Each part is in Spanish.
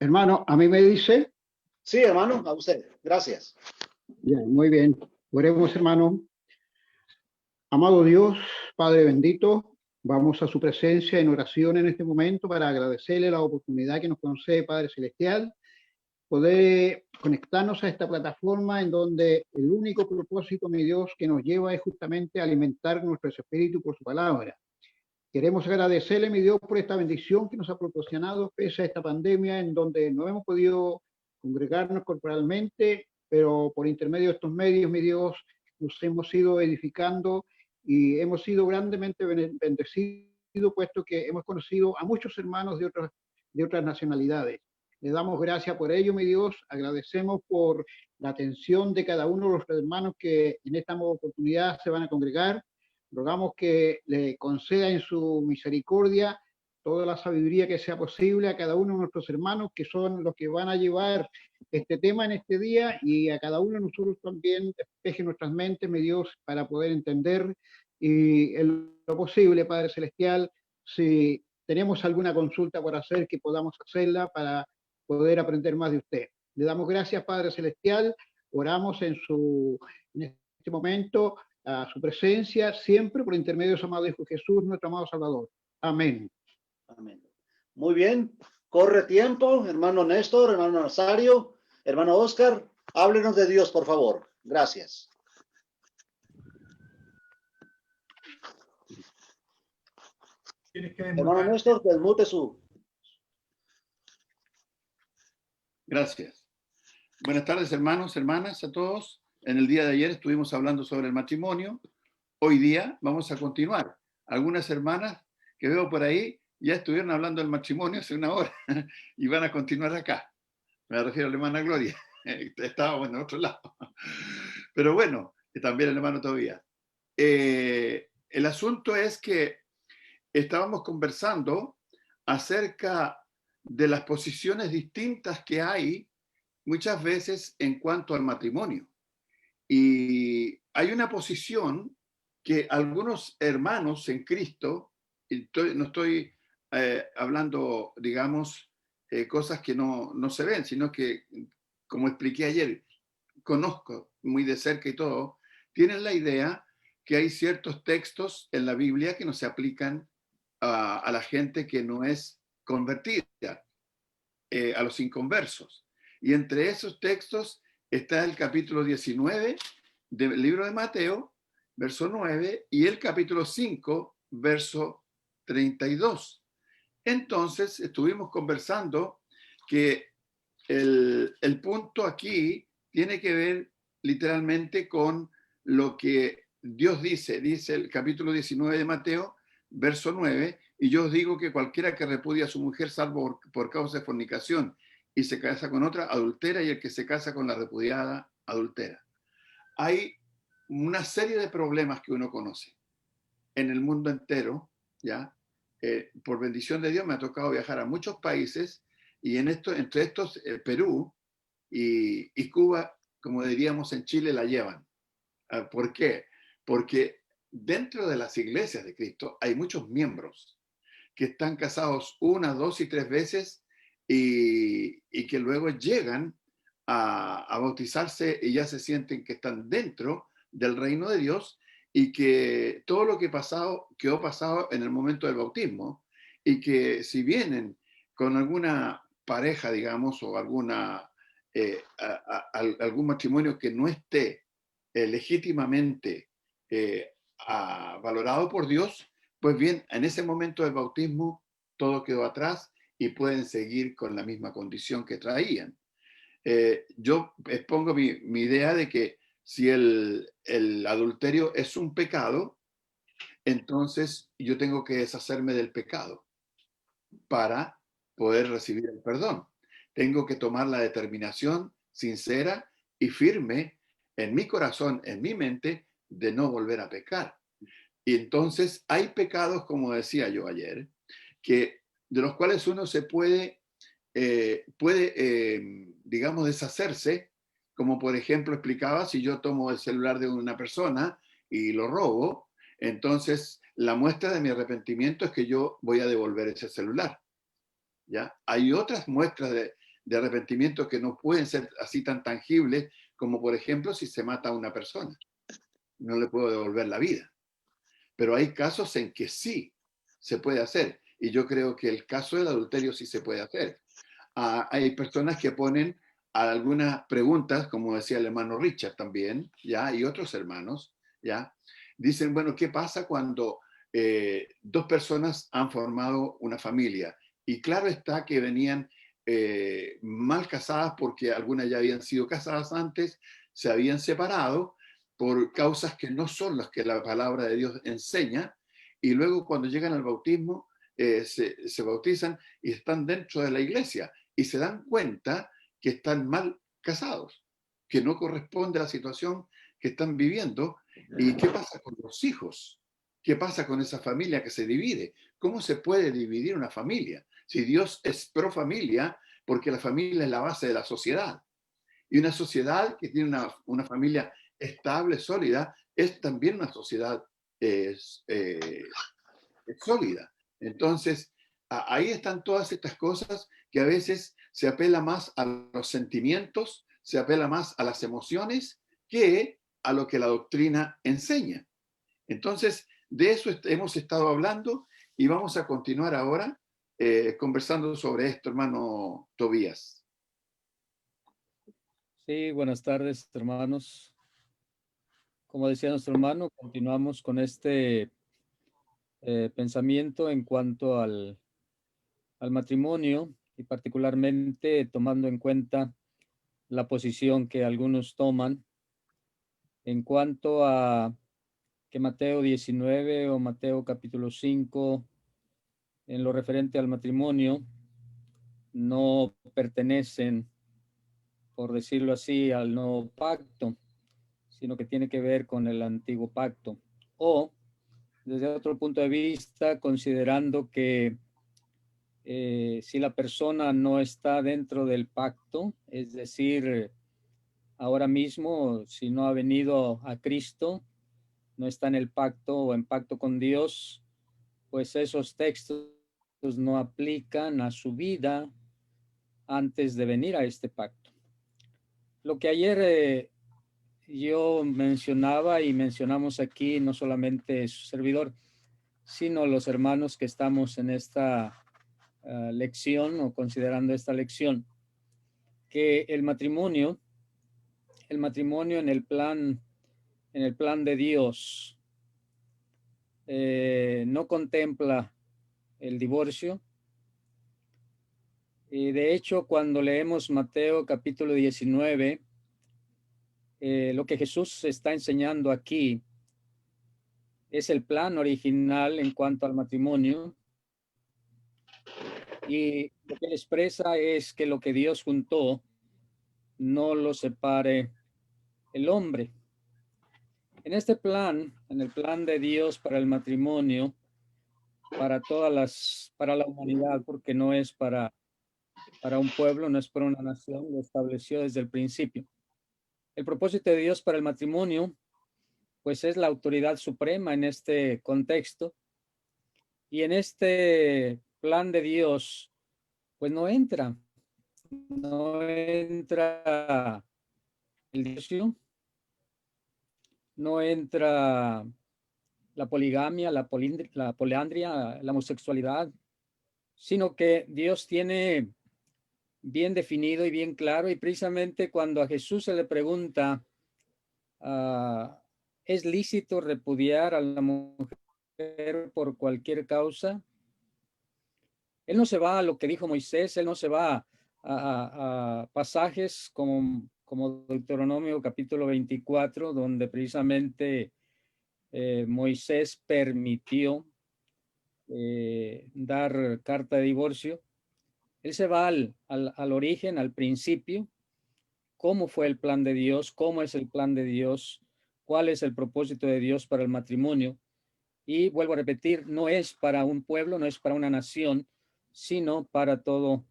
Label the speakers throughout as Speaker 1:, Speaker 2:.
Speaker 1: Hermano, a mí me dice,
Speaker 2: Sí, hermano, a usted. Gracias.
Speaker 1: bien, muy bien. Oremos, hermano. Amado Dios, Padre bendito, vamos a su presencia en oración en este momento para agradecerle la oportunidad que nos concede, Padre Celestial, poder conectarnos a esta plataforma en donde el único propósito, mi Dios, que nos lleva es justamente alimentar nuestro espíritu por su palabra. Queremos agradecerle, mi Dios, por esta bendición que nos ha proporcionado pese a esta pandemia en donde no hemos podido congregarnos corporalmente, pero por intermedio de estos medios, mi Dios, nos hemos ido edificando y hemos sido grandemente bendecidos, puesto que hemos conocido a muchos hermanos de otras nacionalidades. Le damos gracias por ello, mi Dios. Agradecemos por la atención de cada uno de los hermanos que en esta oportunidad se van a congregar. Rogamos que le conceda en su misericordia toda la sabiduría que sea posible a cada uno de nuestros hermanos, que son los que van a llevar este tema en este día, y a cada uno de nosotros también despeje nuestras mentes, mi Dios, para poder entender y en lo posible, Padre Celestial, si tenemos alguna consulta por hacer, que podamos hacerla para poder aprender más de usted. Le damos gracias, Padre Celestial, oramos en este momento a su presencia, siempre por intermedio de su amado Hijo Jesús, nuestro amado Salvador. Amén.
Speaker 2: Amén. Muy bien. Corre tiempo, hermano Néstor, hermano Nazario, hermano Oscar. Háblenos de Dios, por favor. Gracias.
Speaker 3: Tienes que
Speaker 2: Hermano
Speaker 3: desmutar.
Speaker 2: Néstor, desmute su.
Speaker 4: Gracias. Buenas tardes, hermanos, hermanas, a todos. En el día de ayer estuvimos hablando sobre el matrimonio. Hoy día vamos a continuar. Algunas hermanas que veo por ahí ya estuvieron hablando del matrimonio hace una hora y van a continuar acá. Me refiero a la hermana Gloria. Estábamos en otro lado. Pero bueno, también el hermano todavía. El asunto es que estábamos conversando acerca de las posiciones distintas que hay muchas veces en cuanto al matrimonio. Y hay una posición que algunos hermanos en Cristo, no estoy hablando, digamos, cosas que no se ven, sino que, como expliqué ayer, conozco muy de cerca y todo, tienen la idea que hay ciertos textos en la Biblia que no se aplican a la gente que no es convertida, a los inconversos. Y entre esos textos está el capítulo 19 del libro de Mateo, verso 9, y el capítulo 5, verso 32. Entonces estuvimos conversando que el punto aquí tiene que ver literalmente con lo que Dios dice el capítulo 19 de Mateo, verso 9, y yo os digo que cualquiera que repudia a su mujer salvo por causa de fornicación y se casa con otra, adultera, y el que se casa con la repudiada, adultera. Hay una serie de problemas que uno conoce en el mundo entero, ¿ya? Por bendición de Dios me ha tocado viajar a muchos países y entre estos Perú y Cuba, como diríamos en Chile, la llevan. ¿Por qué? Porque dentro de las iglesias de Cristo hay muchos miembros que están casados una, dos y tres veces y que luego llegan a bautizarse y ya se sienten que están dentro del reino de Dios y que todo lo que quedó pasado en el momento del bautismo y que si vienen con alguna pareja, digamos, o algún matrimonio que no esté legítimamente valorado por Dios, pues bien, en ese momento del bautismo todo quedó atrás y pueden seguir con la misma condición que traían. Yo expongo mi idea de que si el adulterio es un pecado, entonces yo tengo que deshacerme del pecado para poder recibir el perdón. Tengo que tomar la determinación sincera y firme en mi corazón, en mi mente, de no volver a pecar. Y entonces hay pecados, como decía yo ayer, de los cuales uno se puede, digamos, deshacerse, como por ejemplo explicaba, si yo tomo el celular de una persona y lo robo, entonces la muestra de mi arrepentimiento es que yo voy a devolver ese celular. ¿Ya? Hay otras muestras de arrepentimiento que no pueden ser así tan tangibles como, por ejemplo, si se mata a una persona. No le puedo devolver la vida. Pero hay casos en que sí se puede hacer. Y yo creo que el caso del adulterio sí se puede hacer. Hay personas que ponen algunas preguntas, como decía el hermano Richard también, ¿ya? Y otros hermanos, ¿ya? Dicen, bueno, ¿qué pasa cuando dos personas han formado una familia? Y claro está que venían mal casadas porque algunas ya habían sido casadas antes, se habían separado por causas que no son las que la palabra de Dios enseña, y luego cuando llegan al bautismo, se bautizan y están dentro de la iglesia y se dan cuenta que están mal casados, que no corresponde a la situación que están viviendo. ¿Y qué pasa con los hijos? ¿Qué pasa con esa familia que se divide? ¿Cómo se puede dividir una familia? Si Dios es pro familia, porque la familia es la base de la sociedad. Y una sociedad que tiene una familia estable, sólida, es también una sociedad sólida. Entonces, ahí están todas estas cosas que a veces se apela más a los sentimientos, se apela más a las emociones que a lo que la doctrina enseña. Entonces, de eso hemos estado hablando y vamos a continuar ahora conversando sobre esto, hermano Tobías.
Speaker 5: Sí, buenas tardes, hermanos. Como decía nuestro hermano, continuamos con este pensamiento en cuanto al matrimonio y particularmente tomando en cuenta la posición que algunos toman en cuanto a que Mateo 19 o Mateo capítulo 5 en lo referente al matrimonio no pertenecen, por decirlo así, al nuevo pacto, sino que tiene que ver con el antiguo pacto. O desde otro punto de vista, considerando que si la persona no está dentro del pacto, es decir, ahora mismo, si no ha venido a Cristo, no está en el pacto o en pacto con Dios, pues esos textos no aplican a su vida antes de venir a este pacto. Lo que ayer yo mencionaba y mencionamos aquí, no solamente su servidor, sino los hermanos que estamos en esta lección o considerando esta lección, que el matrimonio en el plan de Dios no contempla el divorcio. Y de hecho, cuando leemos Mateo capítulo 19, lo que Jesús está enseñando aquí es el plan original en cuanto al matrimonio. Y lo que él expresa es que lo que Dios juntó no lo separe el hombre. En este plan, en el plan de Dios para el matrimonio, para la humanidad, porque no es para un pueblo, no es para una nación, lo estableció desde el principio. El propósito de Dios para el matrimonio, pues es la autoridad suprema en este contexto. Y en este plan de Dios, pues no entra el divorcio, no entra la poligamia, la poliandria, la homosexualidad, sino que Dios tiene bien definido y bien claro, y precisamente cuando a Jesús se le pregunta, ¿es lícito repudiar a la mujer por cualquier causa? Él no se va a lo que dijo Moisés, él no se va a pasajes como Deuteronomio capítulo 24, donde precisamente Moisés permitió dar carta de divorcio. Él se va al origen, al principio, cómo fue el plan de Dios, cómo es el plan de Dios, cuál es el propósito de Dios para el matrimonio. Y vuelvo a repetir, no es para un pueblo, no es para una nación, sino para todo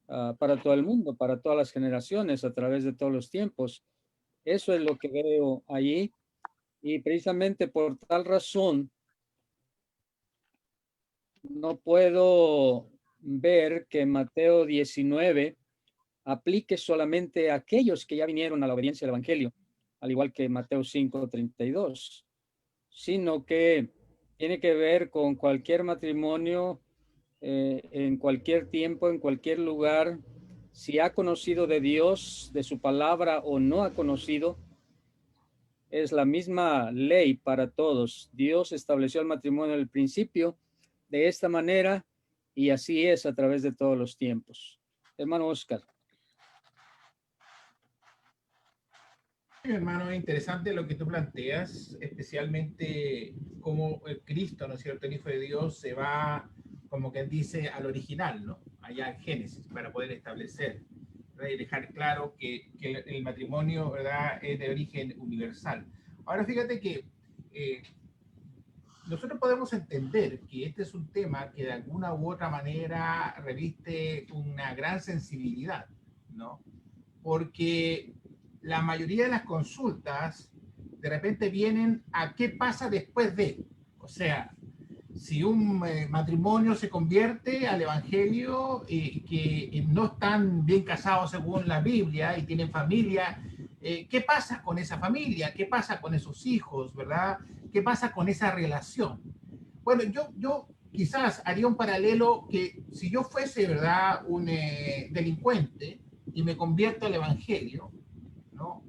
Speaker 5: el mundo, para todas las generaciones, a través de todos los tiempos. Eso es lo que veo allí. Y precisamente por tal razón, no puedo ver que Mateo 19 aplique solamente a aquellos que ya vinieron a la obediencia del Evangelio, al igual que Mateo 5:32, sino que tiene que ver con cualquier matrimonio, en cualquier tiempo, en cualquier lugar, si ha conocido de Dios, de su palabra o no ha conocido. Es la misma ley para todos. Dios estableció el matrimonio al principio de esta manera y así es a través de todos los tiempos. Hermano Oscar.
Speaker 3: Hermano, es interesante lo que tú planteas, especialmente cómo el Cristo, ¿no es cierto?, el Hijo de Dios, se va, como quien dice, al original, ¿no? Allá en Génesis, para poder establecer, ¿verdad? Y dejar claro que el matrimonio, ¿verdad?, es de origen universal. Ahora, fíjate que nosotros podemos entender que este es un tema que de alguna u otra manera reviste una gran sensibilidad, ¿no? Porque la mayoría de las consultas de repente vienen a qué pasa después de. O sea, si un matrimonio se convierte al Evangelio y que no están bien casados según la Biblia y tienen familia, ¿qué pasa con esa familia? ¿Qué pasa con esos hijos? ¿Verdad? ¿Qué pasa con esa relación? Bueno, yo quizás haría un paralelo que si yo fuese, ¿verdad?, un delincuente y me convierto al Evangelio, ¿no?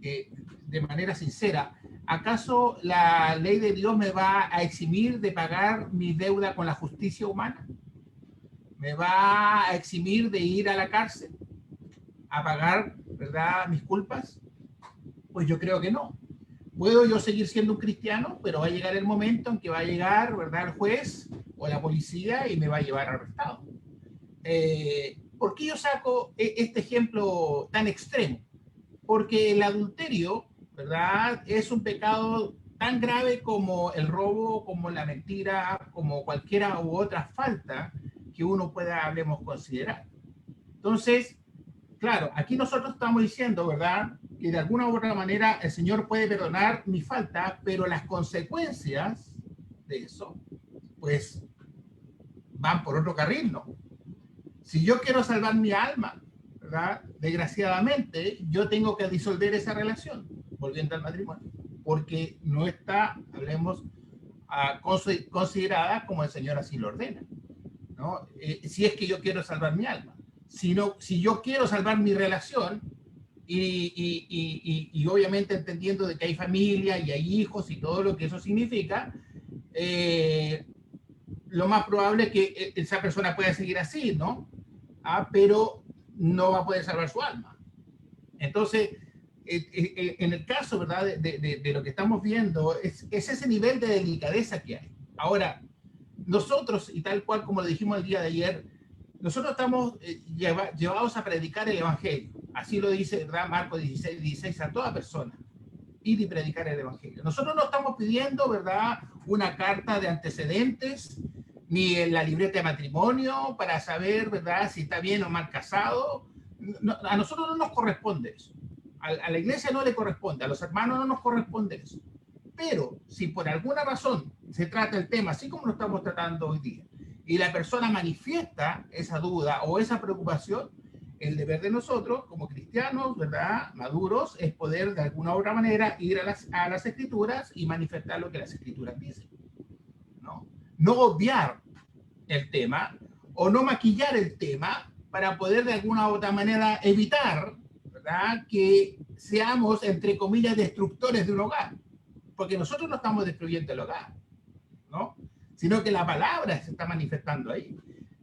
Speaker 3: De manera sincera, ¿acaso la ley de Dios me va a eximir de pagar mi deuda con la justicia humana? ¿Me va a eximir de ir a la cárcel a pagar, ¿verdad?, mis culpas? Pues yo creo que no. Puedo yo seguir siendo un cristiano, pero va a llegar el momento en que va a llegar, ¿verdad?, el juez o la policía y me va a llevar arrestado. ¿Por qué yo saco este ejemplo tan extremo? Porque el adulterio, ¿verdad?, es un pecado tan grave como el robo, como la mentira, como cualquiera u otra falta que uno pueda, hablemos, considerar. Entonces, claro, aquí nosotros estamos diciendo, ¿verdad?, que de alguna u otra manera el Señor puede perdonar mi falta, pero las consecuencias de eso, pues, van por otro carril, ¿no? Si yo quiero salvar mi alma, ¿verdad?, desgraciadamente, yo tengo que disolver esa relación, volviendo al matrimonio, porque no está, hablemos, considerada como el Señor así lo ordena, ¿no? Si es que yo quiero salvar mi alma. Si yo quiero salvar mi relación, y obviamente entendiendo de que hay familia y hay hijos y todo lo que eso significa, lo más probable es que esa persona pueda seguir así, ¿no? Pero no va a poder salvar su alma. Entonces, en el caso, ¿verdad?, de lo que estamos viendo, es ese nivel de delicadeza que hay. Ahora, nosotros, y tal cual como lo dijimos el día de ayer, nosotros estamos llevados a predicar el Evangelio. Así lo dice, ¿verdad?, Marcos 16, a toda persona. Ir y predicar el Evangelio. Nosotros no estamos pidiendo, ¿verdad?, una carta de antecedentes, ni en la libreta de matrimonio para saber, ¿verdad?, si está bien o mal casado. No, a nosotros no nos corresponde eso. A la iglesia no le corresponde, a los hermanos no nos corresponde eso. Pero si por alguna razón se trata el tema así como lo estamos tratando hoy día, y la persona manifiesta esa duda o esa preocupación, el deber de nosotros como cristianos, ¿verdad?, maduros, es poder de alguna u otra manera ir a las escrituras y manifestar lo que las escrituras dicen. No obviar el tema o no maquillar el tema para poder de alguna u otra manera evitar, ¿verdad?, que seamos, entre comillas, destructores de un hogar. Porque nosotros no estamos destruyendo el hogar, ¿no?, sino que la palabra se está manifestando ahí.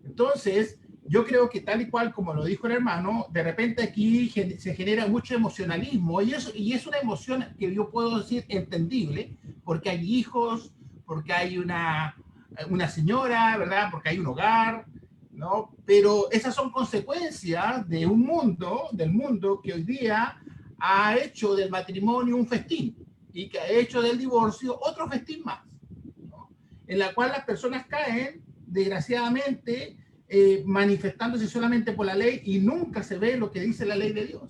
Speaker 3: Entonces, yo creo que tal y cual como lo dijo el hermano, de repente aquí se genera mucho emocionalismo y es una emoción que yo puedo decir entendible, porque hay hijos, porque hay una señora, ¿verdad?, porque hay un hogar, ¿no? Pero esas son consecuencias de un mundo, del mundo que hoy día ha hecho del matrimonio un festín y que ha hecho del divorcio otro festín más, ¿no?, en la cual las personas caen, desgraciadamente, manifestándose solamente por la ley y nunca se ve lo que dice la ley de Dios.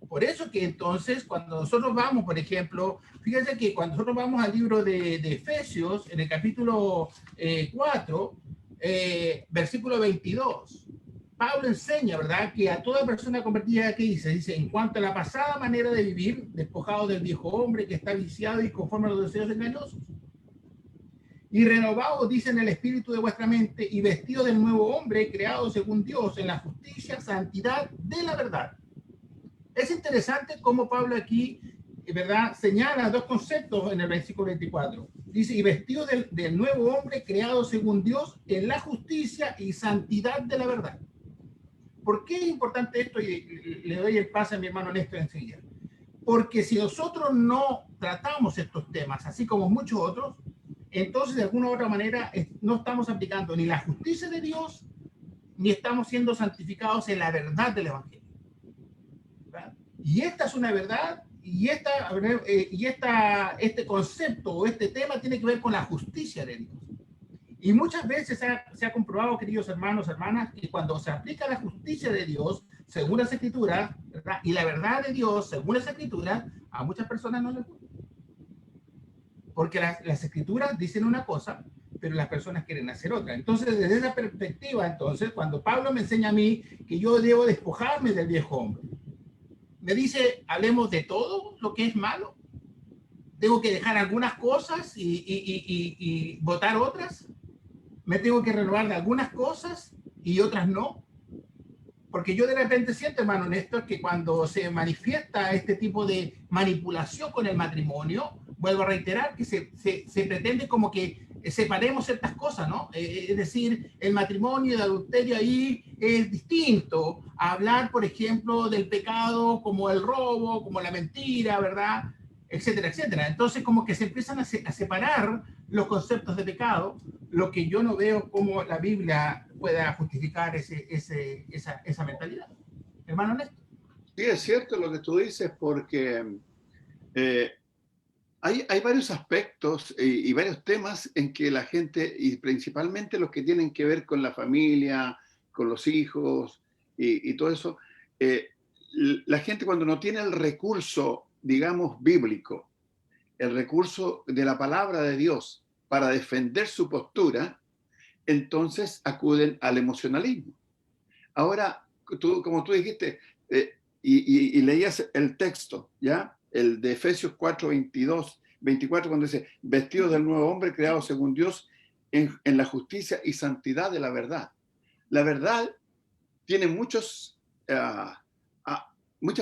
Speaker 3: Por eso que entonces cuando nosotros vamos, por ejemplo, fíjense que cuando nosotros vamos al libro de Efesios, en el capítulo 4, versículo 22, Pablo enseña, ¿verdad?, que a toda persona convertida, ¿qué dice? Dice, en cuanto a la pasada manera de vivir, despojado del viejo hombre que está viciado y conforme a los deseos engañosos, y renovado, dice, en el espíritu de vuestra mente, y vestido del nuevo hombre, creado según Dios, en la justicia, santidad de la verdad. Es interesante cómo Pablo aquí, ¿verdad?, señala dos conceptos en el versículo 24. Dice, y vestido del nuevo hombre, creado según Dios, en la justicia y santidad de la verdad. ¿Por qué es importante esto? Y le doy el pase a mi hermano Néstor enseguida. Porque si nosotros no tratamos estos temas, así como muchos otros, entonces de alguna u otra manera no estamos aplicando ni la justicia de Dios, ni estamos siendo santificados en la verdad del Evangelio. ¿Verdad? Y esta es una verdad, y este concepto o este tema tiene que ver con la justicia de Dios. Y muchas veces se ha comprobado, queridos hermanos, hermanas, que cuando se aplica la justicia de Dios, según las Escrituras, ¿verdad?, y la verdad de Dios, según las Escrituras, a muchas personas no les gusta. Porque las Escrituras dicen una cosa, pero las personas quieren hacer otra. Entonces, desde esa perspectiva, entonces, cuando Pablo me enseña a mí que yo debo despojarme del viejo hombre, me dice, hablemos de todo lo que es malo. Tengo que dejar algunas cosas y votar otras. Me tengo que renovar de algunas cosas y otras no. Porque yo de repente siento, hermano Néstor, que cuando se manifiesta este tipo de manipulación con el matrimonio, vuelvo a reiterar que se pretende como que separemos ciertas cosas, ¿no? Es decir, el matrimonio y el adulterio ahí es distinto a hablar, por ejemplo, del pecado como el robo, como la mentira, ¿verdad?, etcétera, etcétera. Entonces, como que se empiezan a separar los conceptos de pecado, lo que yo no veo como la Biblia pueda justificar esa mentalidad. Hermano Néstor.
Speaker 4: Sí, es cierto lo que tú dices, porque hay varios aspectos y varios temas en que la gente, y principalmente los que tienen que ver con la familia, con los hijos y todo eso, la gente cuando no tiene el recurso, digamos, bíblico, el recurso de la palabra de Dios para defender su postura, entonces acuden al emocionalismo. Ahora, como tú dijiste, y leías el texto, ¿ya? El de Efesios 4, 24, cuando dice, vestidos del nuevo hombre creado según Dios en la justicia y santidad de la verdad. La verdad tiene muchas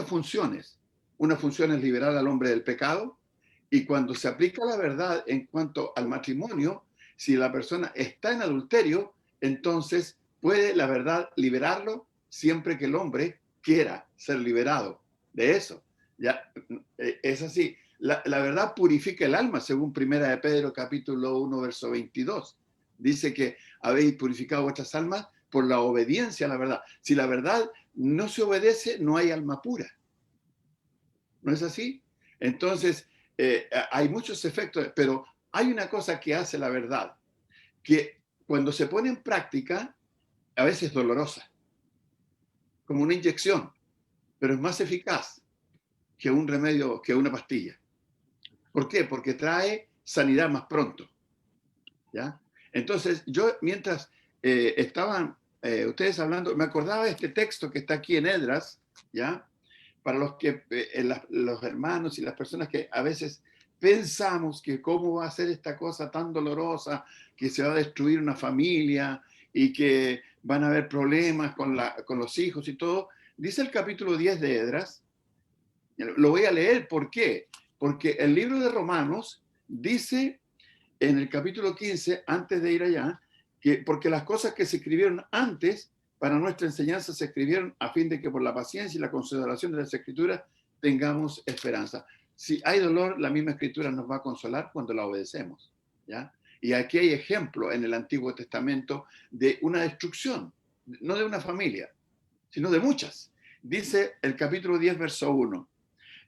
Speaker 4: funciones. Una función es liberar al hombre del pecado, y cuando se aplica la verdad en cuanto al matrimonio, si la persona está en adulterio, entonces puede la verdad liberarlo siempre que el hombre quiera ser liberado de eso. Ya, es así. La verdad purifica el alma, según Primera de Pedro, capítulo 1, verso 22. Dice que habéis purificado vuestras almas por la obediencia a la verdad. Si la verdad no se obedece, no hay alma pura. ¿No es así? Entonces, hay muchos efectos, pero hay una cosa que hace la verdad, que cuando se pone en práctica, a veces es dolorosa, como una inyección, pero es más eficaz que un remedio, que una pastilla. ¿Por qué? Porque trae sanidad más pronto. ¿Ya? Entonces, yo mientras estaban ustedes hablando, me acordaba de este texto que está aquí en Esdras, ¿ya? Para los que, los hermanos y las personas que a veces pensamos que cómo va a ser esta cosa tan dolorosa, que se va a destruir una familia y que van a haber problemas con los hijos y todo. Dice el capítulo 10 de Esdras, lo voy a leer, ¿por qué? Porque el libro de Romanos dice en el capítulo 15, antes de ir allá, que porque las cosas que se escribieron antes para nuestra enseñanza se escribieron a fin de que por la paciencia y la consideración de las escrituras tengamos esperanza. Si hay dolor, la misma escritura nos va a consolar cuando la obedecemos, ¿ya? Y aquí hay ejemplo en el Antiguo Testamento de una destrucción, no de una familia, sino de muchas. Dice el capítulo 10, verso 1.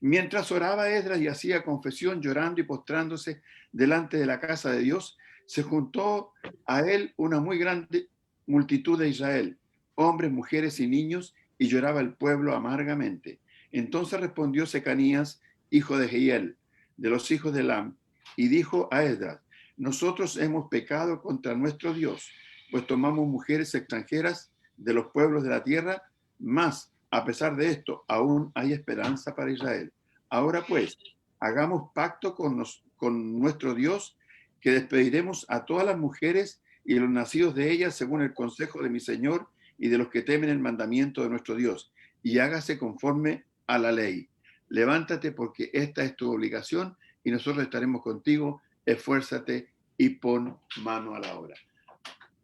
Speaker 4: Mientras oraba Esdras y hacía confesión, llorando y postrándose delante de la casa de Dios, se juntó a él una muy grande multitud de Israel, hombres, mujeres y niños, y lloraba el pueblo amargamente. Entonces respondió Secanías, hijo de Jehiel, de los hijos de Elam, y dijo a Esdras: nosotros hemos pecado contra nuestro Dios, pues tomamos mujeres extranjeras de los pueblos de la tierra, mas a pesar de esto, aún hay esperanza para Israel. Ahora pues, hagamos pacto con nuestro Dios, que despediremos a todas las mujeres y los nacidos de ellas según el consejo de mi Señor y de los que temen el mandamiento de nuestro Dios, y hágase conforme a la ley. Levántate porque esta es tu obligación y nosotros estaremos contigo. Esfuérzate y pon mano a la obra.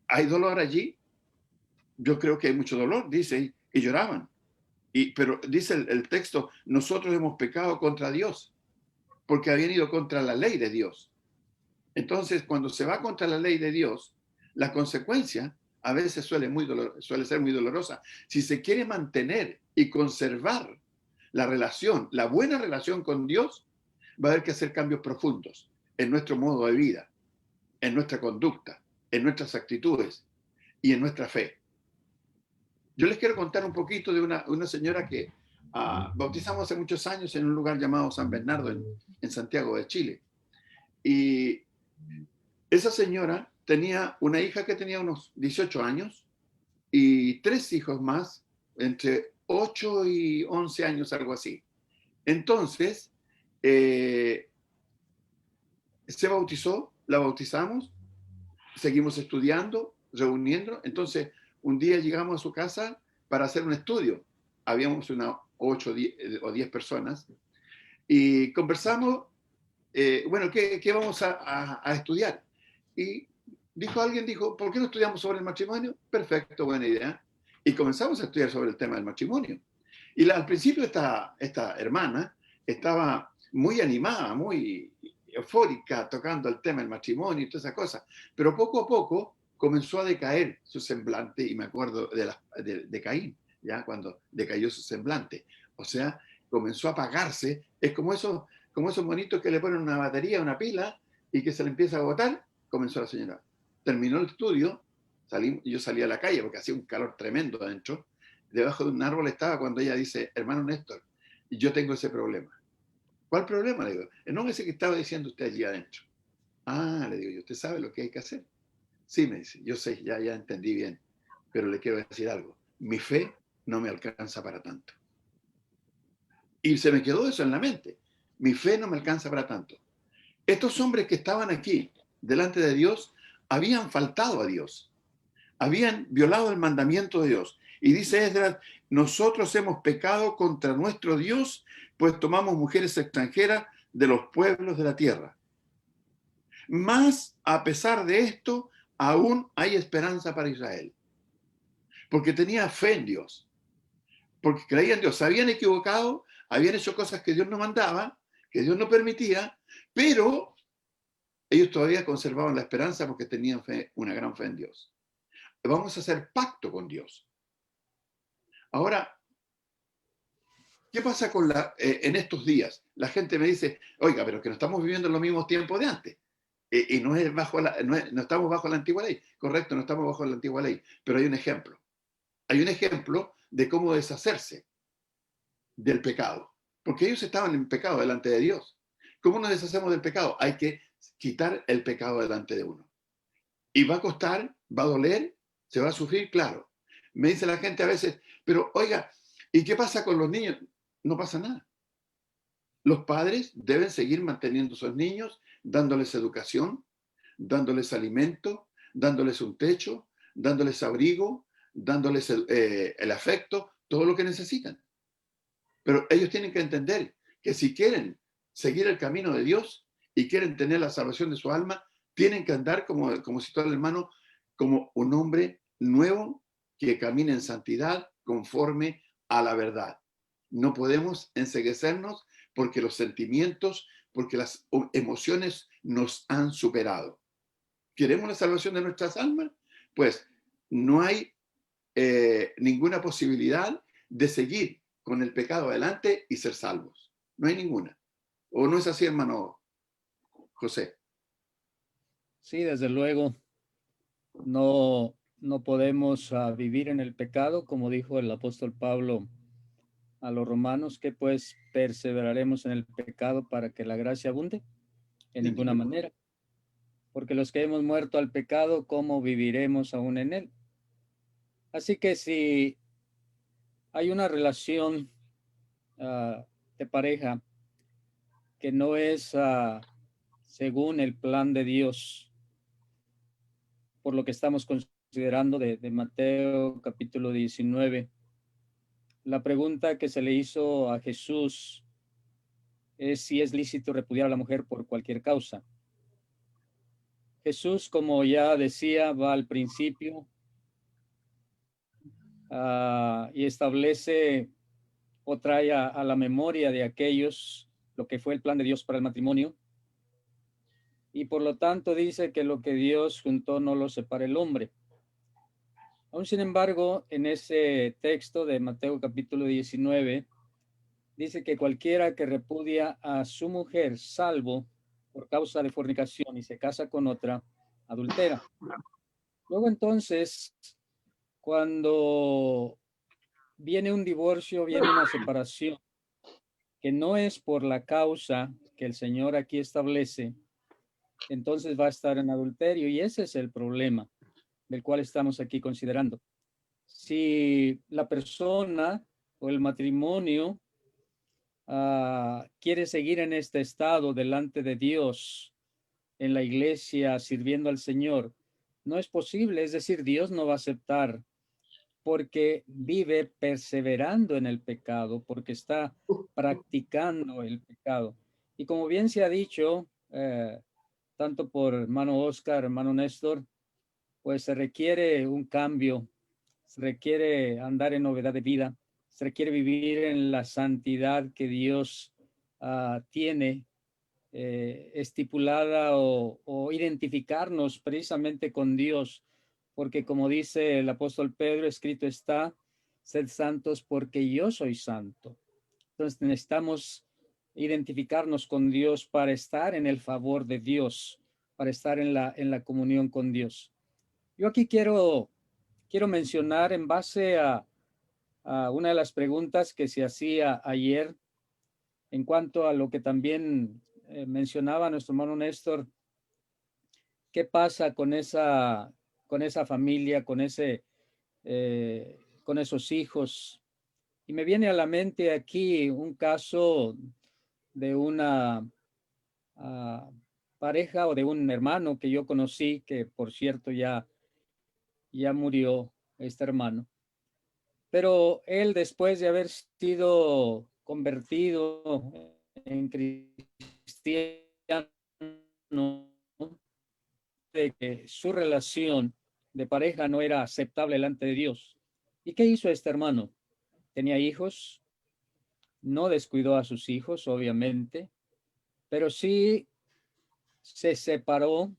Speaker 4: ¿Hay dolor allí? Yo creo que hay mucho dolor, dice, y lloraban. Pero dice el texto, nosotros hemos pecado contra Dios, porque habían ido contra la ley de Dios. Entonces, cuando se va contra la ley de Dios, la consecuencia a veces suele ser muy dolorosa. Si se quiere mantener y conservar la relación, la buena relación con Dios, va a haber que hacer cambios profundos en nuestro modo de vida, en nuestra conducta, en nuestras actitudes y en nuestra fe. Yo les quiero contar un poquito de una señora que bautizamos hace muchos años en un lugar llamado San Bernardo, en Santiago de Chile. Y esa señora tenía una hija que tenía unos 18 años y 3 hijos más, entre 8 y 11 años, algo así. Entonces, se bautizó, la bautizamos, seguimos estudiando, reuniendo. Entonces, un día llegamos a su casa para hacer un estudio. Habíamos unas 8 o 10 personas y conversamos, bueno, ¿qué vamos a estudiar? Y alguien dijo, ¿por qué no estudiamos sobre el matrimonio? Perfecto, buena idea. Y comenzamos a estudiar sobre el tema del matrimonio. Y al principio esta hermana estaba muy animada, muy eufórica, tocando el tema del matrimonio y todas esas cosas. Pero poco a poco comenzó a decaer su semblante, y me acuerdo de Caín, ya cuando decayó su semblante. O sea, comenzó a apagarse. Es como esos monitos que le ponen una batería, una pila, y que se le empieza a agotar. Comenzó la señora. Terminó el estudio, yo salí a la calle porque hacía un calor tremendo adentro. Debajo de un árbol estaba cuando ella dice, hermano Néstor, yo tengo ese problema. ¿Cuál problema? Le digo, no ese que estaba diciendo usted allí adentro. Ah, le digo yo, ¿usted sabe lo que hay que hacer? Sí, me dice, yo sé, ya entendí bien, pero le quiero decir algo. Mi fe no me alcanza para tanto. Y se me quedó eso en la mente. Mi fe no me alcanza para tanto. Estos hombres que estaban aquí, delante de Dios, habían faltado a Dios. Habían violado el mandamiento de Dios. Y dice Esdras, nosotros hemos pecado contra nuestro Dios, pues tomamos mujeres extranjeras de los pueblos de la tierra. Mas, a pesar de esto, aún hay esperanza para Israel. Porque tenía fe en Dios. Porque creían en Dios. Se habían equivocado, habían hecho cosas que Dios no mandaba, que Dios no permitía, pero ellos todavía conservaban la esperanza porque tenían fe, una gran fe en Dios. Vamos a hacer pacto con Dios. Ahora, ¿qué pasa en estos días? La gente me dice, oiga, pero que no estamos viviendo en los mismos tiempos de antes. Y no estamos bajo la antigua ley. Correcto, no estamos bajo la antigua ley. Pero hay un ejemplo. Hay un ejemplo de cómo deshacerse del pecado. Porque ellos estaban en pecado delante de Dios. ¿Cómo nos deshacemos del pecado? Hay que quitar el pecado delante de uno. Y va a costar, va a doler, se va a sufrir, claro. Me dice la gente a veces, pero oiga, ¿y qué pasa con los niños? No pasa nada. Los padres deben seguir manteniendo a sus niños, dándoles educación, dándoles alimento, dándoles un techo, dándoles abrigo, dándoles el afecto, todo lo que necesitan. Pero ellos tienen que entender que si quieren seguir el camino de Dios y quieren tener la salvación de su alma, tienen que andar, como citó el hermano, como un hombre nuevo que camina en santidad conforme a la verdad. No podemos enceguecernos porque los sentimientos, porque las emociones nos han superado. ¿Queremos la salvación de nuestras almas? Pues no hay ninguna posibilidad de seguir con el pecado adelante y ser salvos. No hay ninguna. ¿O no es así, hermano José?
Speaker 5: Sí, desde luego, no podemos vivir en el pecado, como dijo el apóstol Pablo a los romanos, que pues perseveraremos en el pecado para que la gracia abunde. En ninguna manera. Porque los que hemos muerto al pecado, ¿cómo viviremos aún en él? Así que si hay una relación de pareja que no es según el plan de Dios, por lo que estamos considerando de Mateo capítulo 19, la pregunta que se le hizo a Jesús es si es lícito repudiar a la mujer por cualquier causa. Jesús, como ya decía, va al principio y establece o trae a la memoria de aquellos lo que fue el plan de Dios para el matrimonio. Y por lo tanto dice que lo que Dios juntó no lo separa el hombre. Aún sin embargo, en ese texto de Mateo capítulo 19, dice que cualquiera que repudia a su mujer salvo por causa de fornicación y se casa con otra, adultera. Luego entonces, cuando viene un divorcio, viene una separación, que no es por la causa que el Señor aquí establece, entonces va a estar en adulterio, y ese es el problema del cual estamos aquí considerando. Si la persona o el matrimonio quiere seguir en este estado delante de Dios, en la iglesia, sirviendo al Señor, no es posible. Es decir, Dios no va a aceptar, porque vive perseverando en el pecado, porque está practicando el pecado. Y como bien se ha dicho, tanto por hermano Oscar, hermano Néstor, pues se requiere un cambio, se requiere andar en novedad de vida, se requiere vivir en la santidad que Dios tiene estipulada, o identificarnos precisamente con Dios, porque como dice el apóstol Pedro, escrito está, sed santos porque yo soy santo. Entonces necesitamos identificarnos con Dios para estar en el favor de Dios, para estar en la comunión con Dios. Yo aquí quiero mencionar, en base a una de las preguntas que se hacía ayer, en cuanto a lo que también mencionaba nuestro hermano Néstor, ¿qué pasa con esa familia, con esos hijos? Y me viene a la mente aquí un caso de una pareja, o de un hermano que yo conocí, que por cierto ya murió este hermano. Pero él, después de haber sido convertido en cristiano, de que su relación de pareja no era aceptable delante de Dios. ¿Y qué hizo este hermano? Tenía hijos, no descuidó a sus hijos, obviamente, pero sí se separó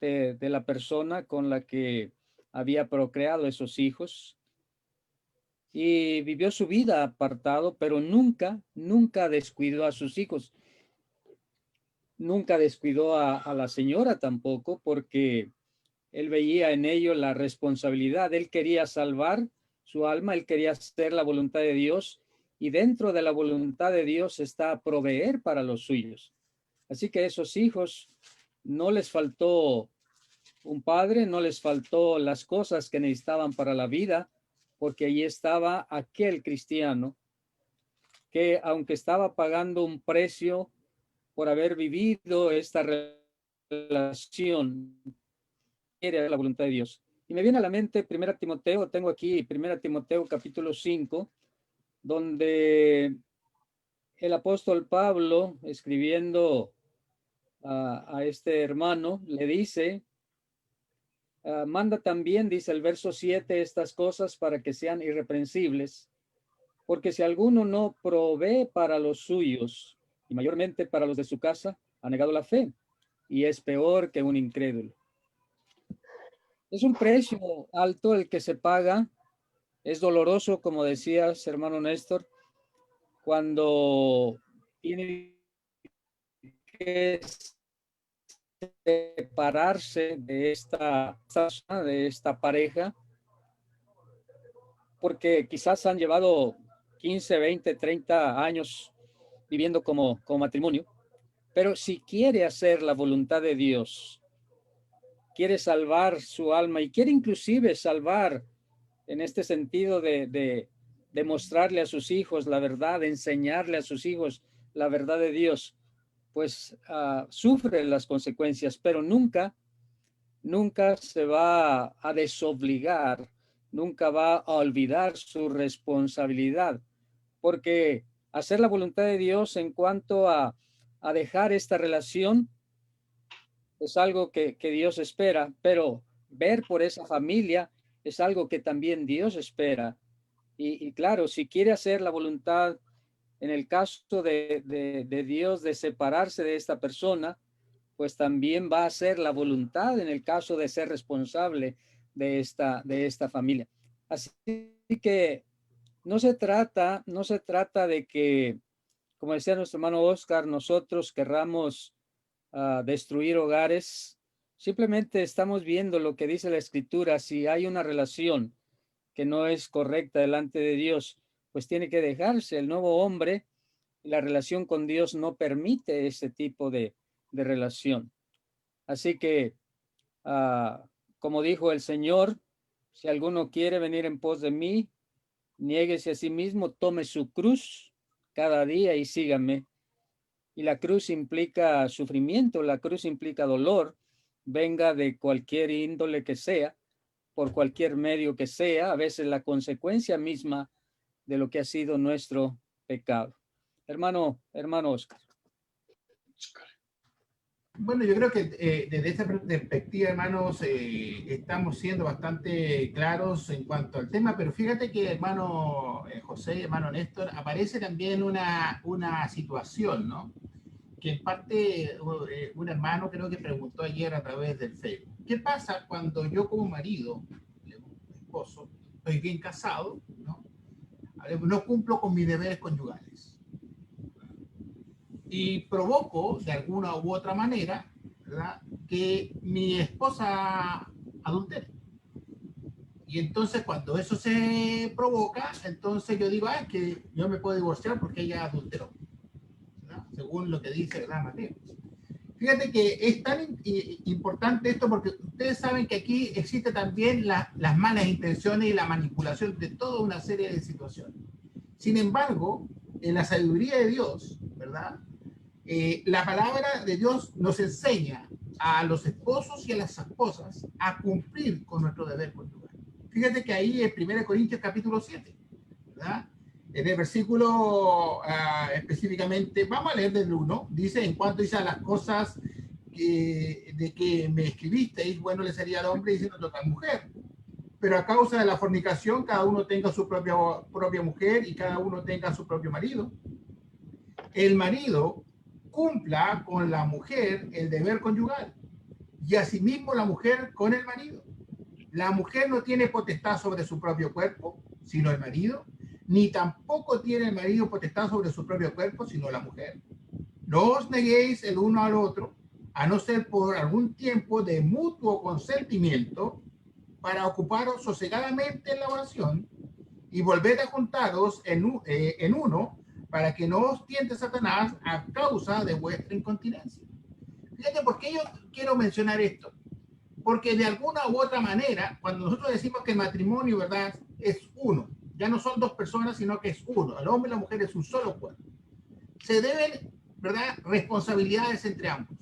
Speaker 5: de la persona con la que había procreado esos hijos, y vivió su vida apartado, pero nunca descuidó a sus hijos. Nunca descuidó a la señora tampoco, porque él veía en ello la responsabilidad. Él quería salvar su alma, él quería hacer la voluntad de Dios, y dentro de la voluntad de Dios está proveer para los suyos. Así que a esos hijos no les faltó un padre, no les faltó las cosas que necesitaban para la vida, porque allí estaba aquel cristiano que, aunque estaba pagando un precio por haber vivido esta relación, era la voluntad de Dios. Y me viene a la mente 1 Timoteo, tengo aquí 1 Timoteo capítulo 5, donde el apóstol Pablo, escribiendo a este hermano, le dice, manda también, dice el verso 7, estas cosas para que sean irreprensibles, porque si alguno no provee para los suyos, y mayormente para los de su casa, ha negado la fe, y es peor que un incrédulo. Es un precio alto el que se paga. Es doloroso, como decías, hermano Néstor, cuando tiene que separarse de esta pareja, porque quizás han llevado 15, 20, 30 años viviendo como matrimonio, pero si quiere hacer la voluntad de Dios, quiere salvar su alma y quiere inclusive salvar en este sentido de mostrarle a sus hijos la verdad, de enseñarle a sus hijos la verdad de Dios, pues sufre las consecuencias, pero nunca se va a desobligar, nunca va a olvidar su responsabilidad, porque hacer la voluntad de Dios en cuanto a dejar esta relación es algo que Dios espera, pero ver por esa familia es algo que también Dios espera. Y claro, si quiere hacer la voluntad en el caso de Dios de separarse de esta persona, pues también va a ser la voluntad en el caso de ser responsable de esta familia. Así que no se trata de que, como decía nuestro hermano Oscar, nosotros querramos destruir hogares. Simplemente estamos viendo lo que dice la Escritura. Si hay una relación que no es correcta delante de Dios, pues tiene que dejarse. El nuevo hombre, la relación con Dios no permite ese tipo de relación. Así que, como dijo el Señor, si alguno quiere venir en pos de mí, niéguese a sí mismo, tome su cruz cada día y sígame. Y la cruz implica sufrimiento, la cruz implica dolor, venga de cualquier índole que sea, por cualquier medio que sea, a veces la consecuencia misma de lo que ha sido nuestro pecado. Hermano Oscar.
Speaker 3: Bueno, yo creo que desde esa perspectiva, hermanos, estamos siendo bastante claros en cuanto al tema, pero fíjate que, hermano José y hermano Néstor, aparece también una situación, ¿no? Que en parte un hermano creo que preguntó ayer a través del Facebook. ¿Qué pasa cuando yo como marido, esposo, estoy bien casado, ¿no? No cumplo con mis deberes conyugales? Y provoco de alguna u otra manera, ¿verdad?, que mi esposa adultere. Y entonces cuando eso se provoca, entonces yo digo, es que yo me puedo divorciar porque ella adulteró, ¿verdad?, según lo que dice, ¿verdad?, Mateo. Fíjate que es tan importante esto porque ustedes saben que aquí existe también las malas intenciones y la manipulación de toda una serie de situaciones. Sin embargo, en la sabiduría de Dios, ¿verdad?, la palabra de Dios nos enseña a los esposos y a las esposas a cumplir con nuestro deber conyugal. Fíjate que ahí en 1 Corintios capítulo 7, ¿verdad?, en el versículo específicamente, vamos a leer del 1, dice, en cuanto dice a las cosas de que me escribisteis, bueno le sería al hombre diciendo total mujer, pero a causa de la fornicación cada uno tenga su propia mujer y cada uno tenga su propio marido. El marido cumpla con la mujer el deber conyugal y asimismo la mujer con el marido. La mujer no tiene potestad sobre su propio cuerpo, sino el marido, ni tampoco tiene el marido potestad sobre su propio cuerpo, sino la mujer. No os neguéis el uno al otro, a no ser por algún tiempo de mutuo consentimiento, para ocuparos sosegadamente en la oración y volver a juntaros en uno, para que no os tiente Satanás a causa de vuestra incontinencia. Fíjate por qué yo quiero mencionar esto. Porque de alguna u otra manera, cuando nosotros decimos que el matrimonio, ¿verdad?, es uno, ya no son dos personas, sino que es uno. El hombre y la mujer es un solo cuerpo. Se deben, ¿verdad?, responsabilidades entre ambos.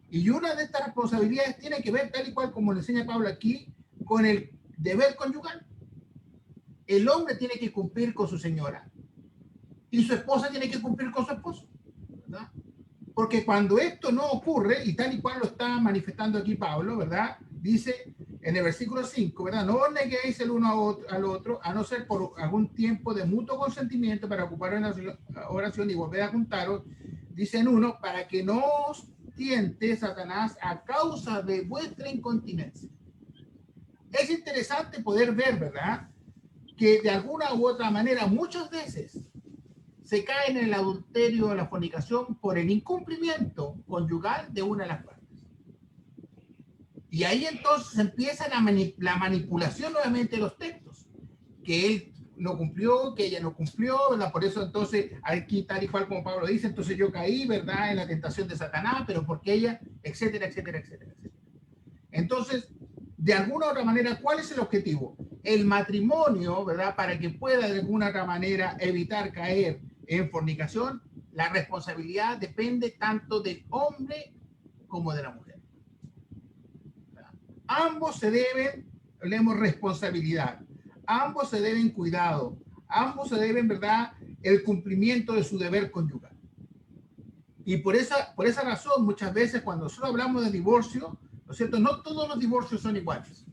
Speaker 3: Y una de estas responsabilidades tiene que ver, tal y cual como le enseña Pablo aquí, con el deber conyugal. El hombre tiene que cumplir con su señora y su esposa tiene que cumplir con su esposo, ¿verdad? Porque cuando esto no ocurre, y tal y cual lo está manifestando aquí Pablo, ¿verdad?, dice en el versículo 5, ¿verdad?, no os neguéis el uno al otro, a no ser por algún tiempo de mutuo consentimiento para ocupar en la oración y volver a juntaros, dice en 1, para que no os tiente Satanás a causa de vuestra incontinencia. Es interesante poder ver, ¿verdad?, que de alguna u otra manera muchas veces se caen en el adulterio o la fornicación por el incumplimiento conyugal de una de las partes. Y ahí entonces empieza la manipulación nuevamente de los textos, que él no cumplió, que ella no cumplió, ¿verdad? Por eso entonces aquí tal y cual como Pablo dice, entonces yo caí, ¿verdad?, en la tentación de Satanás, pero porque ella, etcétera, etcétera, etcétera, etcétera. Entonces, de alguna u otra manera, ¿cuál es el objetivo? el matrimonio, ¿verdad? Para que pueda de alguna otra manera evitar caer en fornicación, la responsabilidad depende tanto del hombre como de la mujer. ¿Verdad? Ambos se deben, hablemos responsabilidad, ambos se deben cuidado, ambos se deben, ¿verdad?, el cumplimiento de su deber conyugal. Y por esa razón, muchas veces cuando nosotros hablamos de divorcio, ¿no es cierto?, no todos los divorcios son iguales.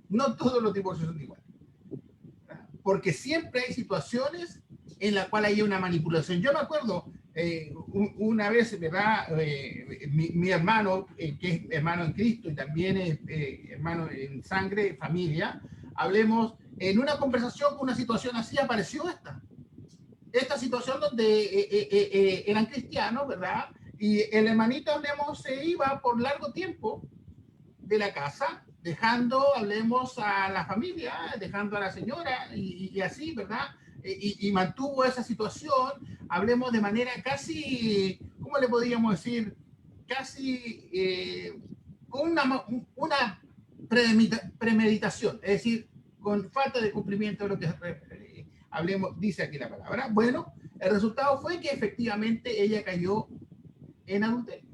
Speaker 3: No todos los divorcios son iguales. Porque siempre hay situaciones en las cuales hay una manipulación. Yo me acuerdo una vez, ¿verdad? Mi hermano, que es hermano en Cristo y también es hermano en sangre, familia, hablemos, en una conversación con una situación así apareció esta situación donde eran cristianos, ¿verdad? Y el hermanito, hablemos, se iba por largo tiempo de la casa, dejando, hablemos, a la familia, dejando a la señora y así, ¿verdad? Y mantuvo esa situación, hablemos, de manera casi, ¿cómo le podríamos decir? Casi con una premeditación, es decir, con falta de cumplimiento de lo que hablemos, dice aquí la palabra. Bueno, el resultado fue que efectivamente ella cayó en adulterio.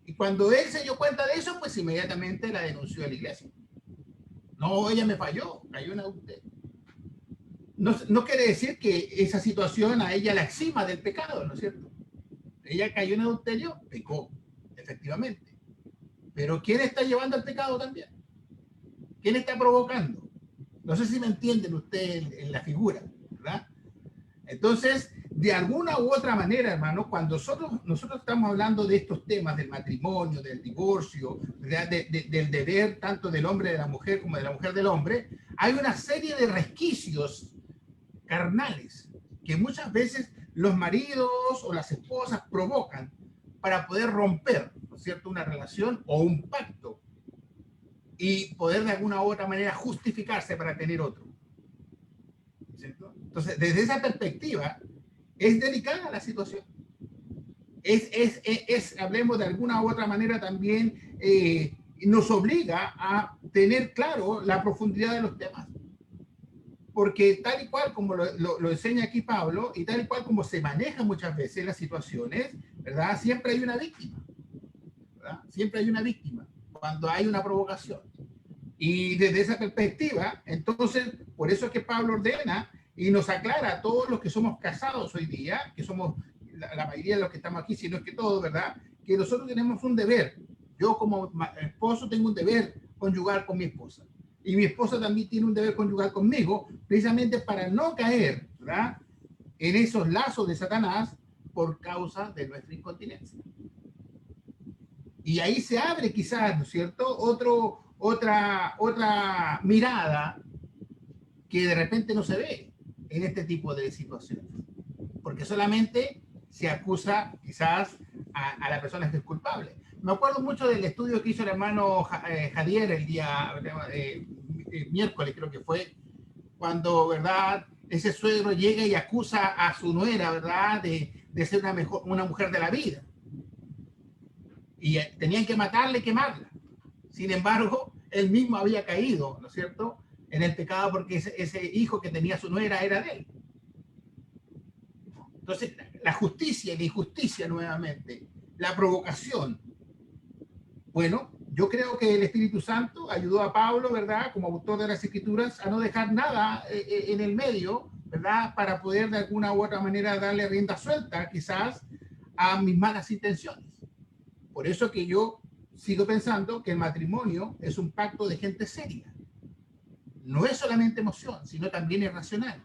Speaker 3: Y cuando él se dio cuenta de eso, pues inmediatamente la denunció a la iglesia. No, ella me falló, cayó en adulterio. No quiere decir que esa situación a ella la exima del pecado, ¿no es cierto? Ella cayó en adulterio, pecó, efectivamente. Pero ¿quién está llevando al pecado también? ¿Quién está provocando? No sé si me entienden ustedes en la figura, ¿verdad? Entonces, de alguna u otra manera, hermano, cuando nosotros estamos hablando de estos temas del matrimonio, del divorcio, del deber tanto del hombre de la mujer como de la mujer del hombre, hay una serie de resquicios carnales que muchas veces los maridos o las esposas provocan para poder romper, ¿no es cierto?, una relación o un pacto y poder de alguna u otra manera justificarse para tener otro. ¿Cierto? Entonces, desde esa perspectiva, es delicada la situación. Hablemos de alguna u otra manera también, nos obliga a tener claro la profundidad de los temas. Porque tal y cual como lo enseña aquí Pablo, y tal y cual como se manejan muchas veces las situaciones, ¿verdad? Siempre hay una víctima, ¿verdad? Siempre hay una víctima cuando hay una provocación. Y desde esa perspectiva, entonces, por eso es que Pablo ordena y nos aclara a todos los que somos casados hoy día, que somos la mayoría de los que estamos aquí, si no es que todos, ¿verdad?, que nosotros tenemos un deber. Yo como esposo tengo un deber conyugal con mi esposa. Y mi esposa también tiene un deber conyugal conmigo, precisamente para no caer, ¿verdad?, en esos lazos de Satanás por causa de nuestra incontinencia. Y ahí se abre quizás, ¿no es cierto?, otra mirada que de repente no se ve en este tipo de situaciones. Porque solamente se acusa quizás a la persona que es culpable. Me acuerdo mucho del estudio que hizo el hermano Javier el día miércoles, creo que fue, cuando, ¿verdad?, ese suegro llega y acusa a su nuera, ¿verdad?, de ser una mujer de la vida. Y tenían que matarla y quemarla. Sin embargo, él mismo había caído, ¿no es cierto?, en el pecado porque ese hijo que tenía su nuera era de él. Entonces, la justicia y la injusticia nuevamente, la provocación. Bueno, yo creo que el Espíritu Santo ayudó a Pablo, ¿verdad?, como autor de las Escrituras, a no dejar nada en el medio, ¿verdad?, para poder de alguna u otra manera darle rienda suelta, quizás, a mis malas intenciones. Por eso que yo sigo pensando que el matrimonio es un pacto de gente seria. No es solamente emoción, sino también es racional.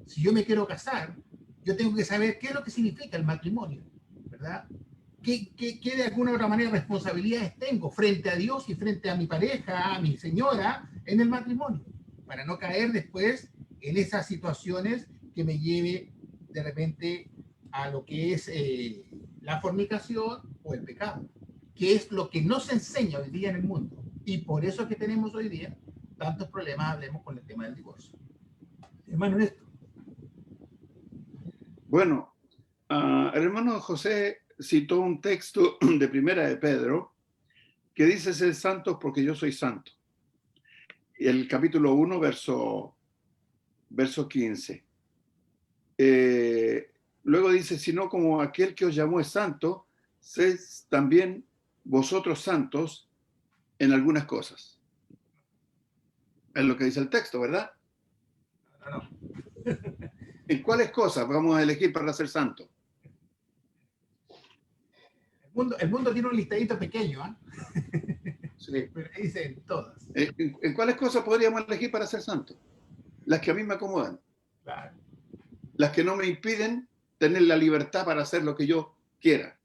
Speaker 3: Si yo me quiero casar, yo tengo que saber qué es lo que significa el matrimonio, ¿verdad? ¿Qué de alguna u otra manera responsabilidades tengo frente a Dios y frente a mi pareja, a mi señora, en el matrimonio? Para no caer después en esas situaciones que me lleve de repente a lo que es la fornicación o el pecado, que es lo que no se enseña hoy día en el mundo. Y por eso es que tenemos hoy día tantos problemas, hablemos con el tema del divorcio. Hermano Néstor.
Speaker 4: Bueno, el hermano José citó un texto de Primera de Pedro que dice: ser santos porque yo soy santo. el capítulo 1, verso 15. Luego dice, sino como aquel que os llamó es santo, sed también vosotros santos en algunas cosas. Es lo que dice el texto, ¿verdad?
Speaker 3: No.
Speaker 4: ¿En cuáles cosas vamos a elegir para ser santos?
Speaker 3: El mundo tiene un listadito pequeño,
Speaker 4: Sí.
Speaker 3: pero ahí dicen todas.
Speaker 4: ¿En cuáles cosas podríamos elegir para ser santos? Las que a mí me acomodan.
Speaker 3: Claro.
Speaker 4: Las que no me impiden tener la libertad para hacer lo que yo quiera.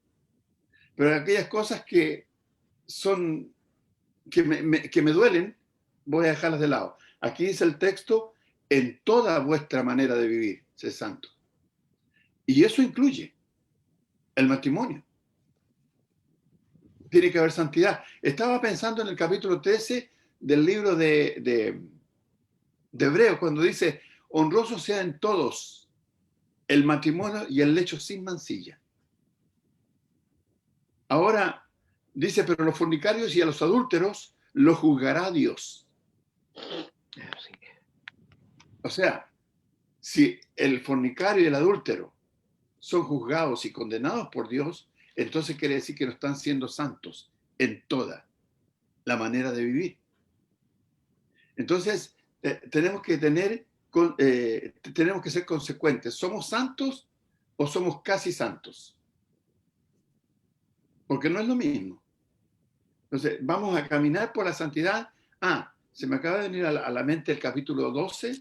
Speaker 4: Pero aquellas cosas que son, que me duelen, voy a dejarlas de lado. Aquí dice el texto, en toda vuestra manera de vivir, sé santo. Y eso incluye el matrimonio. Tiene que haber santidad. Estaba pensando en el capítulo 13 del libro de Hebreos, cuando dice, honroso sea en todos el matrimonio y el lecho sin mancilla. Ahora dice, pero a los fornicarios y a los adúlteros los juzgará Dios. O sea, si el fornicario y el adúltero son juzgados y condenados por Dios, entonces quiere decir que no están siendo santos en toda la manera de vivir. Entonces, tenemos que ser consecuentes. ¿Somos santos o somos casi santos? Porque no es lo mismo. Entonces, vamos a caminar por la santidad. Se me acaba de venir a la mente el capítulo 12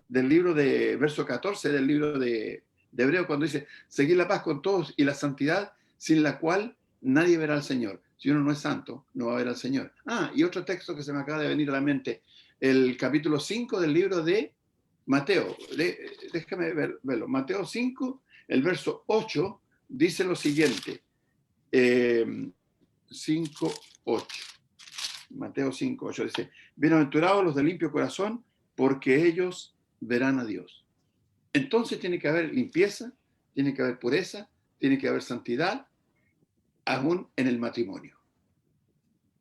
Speaker 4: del libro de, verso 14 del libro de Hebreo, cuando dice, seguir la paz con todos y la santidad, sin la cual nadie verá al Señor. Si uno no es santo, no va a ver al Señor. Y otro texto que se me acaba de venir a la mente, el capítulo 5 del libro de Mateo. Déjame verlo. Mateo 5, el verso 8, dice lo siguiente. 5, 8. Mateo 5, 8 dice, bienaventurados los de limpio corazón, porque ellos verán a Dios. Entonces tiene que haber limpieza, tiene que haber pureza, tiene que haber santidad, aún en el matrimonio.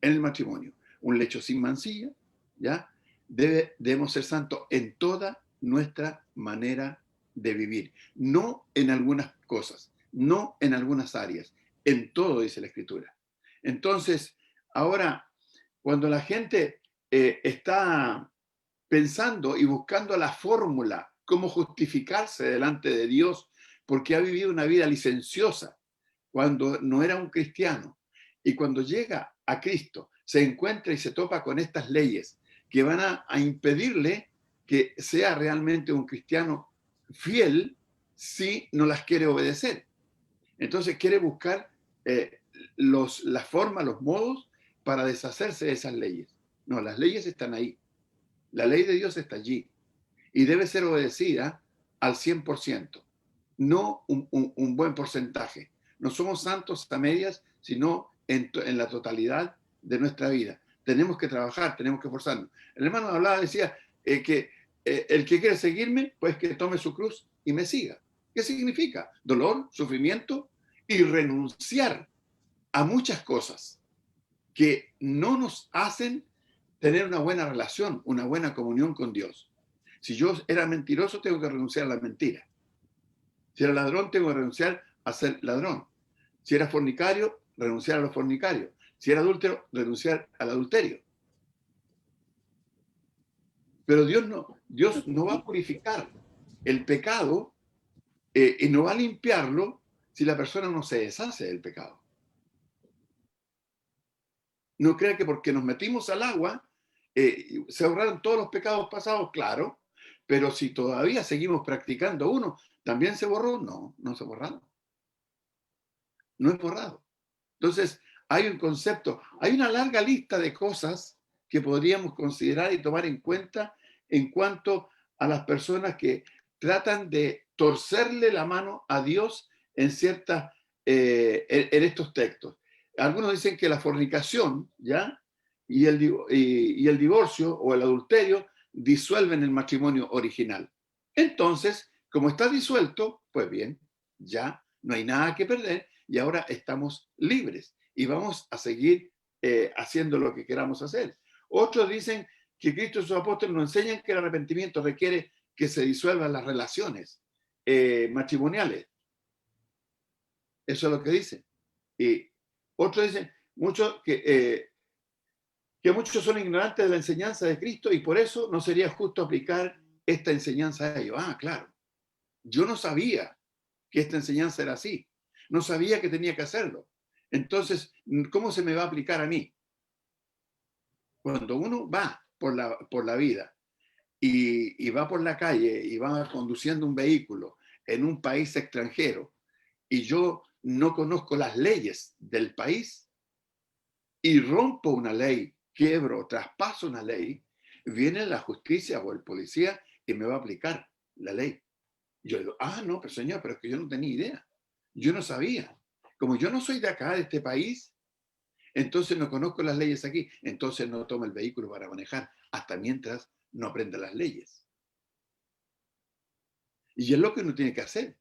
Speaker 4: En el matrimonio, un lecho sin mancilla, ¿ya? Debemos ser santos en toda nuestra manera de vivir, no en algunas cosas, no en algunas áreas, en todo, dice la Escritura. Entonces, ahora, cuando la gente está pensando y buscando la fórmula, cómo justificarse delante de Dios, porque ha vivido una vida licenciosa cuando no era un cristiano, y cuando llega a Cristo, se encuentra y se topa con estas leyes que van a impedirle que sea realmente un cristiano fiel si no las quiere obedecer. Entonces quiere buscar las formas, los modos para deshacerse de esas leyes. No, las leyes están ahí. La ley de Dios está allí y debe ser obedecida al 100%, no un buen porcentaje. No somos santos a medias, sino en la totalidad de nuestra vida. Tenemos que trabajar, tenemos que esforzarnos. El hermano hablaba, decía que el que quiere seguirme, pues que tome su cruz y me siga. ¿Qué significa? Dolor, sufrimiento y renunciar a muchas cosas que no nos hacen tener una buena relación, una buena comunión con Dios. Si yo era mentiroso, tengo que renunciar a la mentira. Si era ladrón, tengo que renunciar a ser ladrón. Si era fornicario, renunciar a los fornicarios. Si era adúltero, renunciar al adulterio. Pero Dios no va a purificar el pecado y no va a limpiarlo si la persona no se deshace del pecado. No crea que porque nos metimos al agua se ahorraron todos los pecados pasados, claro, pero si todavía seguimos practicando uno, ¿también se borró? No, no se ha borrado. No es borrado. Entonces, hay un concepto, hay una larga lista de cosas que podríamos considerar y tomar en cuenta en cuanto a las personas que tratan de torcerle la mano a Dios en en estos textos. Algunos dicen que la fornicación, ¿ya? Y el divorcio o el adulterio disuelven el matrimonio original. Entonces, como está disuelto, pues bien, ya no hay nada que perder y ahora estamos libres y vamos a seguir haciendo lo que queramos hacer. Otros dicen que Cristo y sus apóstoles nos enseñan que el arrepentimiento requiere que se disuelvan las relaciones matrimoniales. Eso es lo que dice. Y otros dicen que muchos son ignorantes de la enseñanza de Cristo y por eso no sería justo aplicar esta enseñanza a ellos. Ah, claro. Yo no sabía que esta enseñanza era así. No sabía que tenía que hacerlo. Entonces, ¿cómo se me va a aplicar a mí? Cuando uno va por la vida y va por la calle y va conduciendo un vehículo en un país extranjero y yo no conozco las leyes del país y rompo una ley, quiebro, traspaso una ley, viene la justicia o el policía y me va a aplicar la ley. Yo digo, no, pero señor, pero es que yo no tenía idea. Yo no sabía. Como yo no soy de acá, de este país, entonces no conozco las leyes aquí, entonces no tomo el vehículo para manejar hasta mientras no aprenda las leyes. Y es lo que uno tiene que hacer.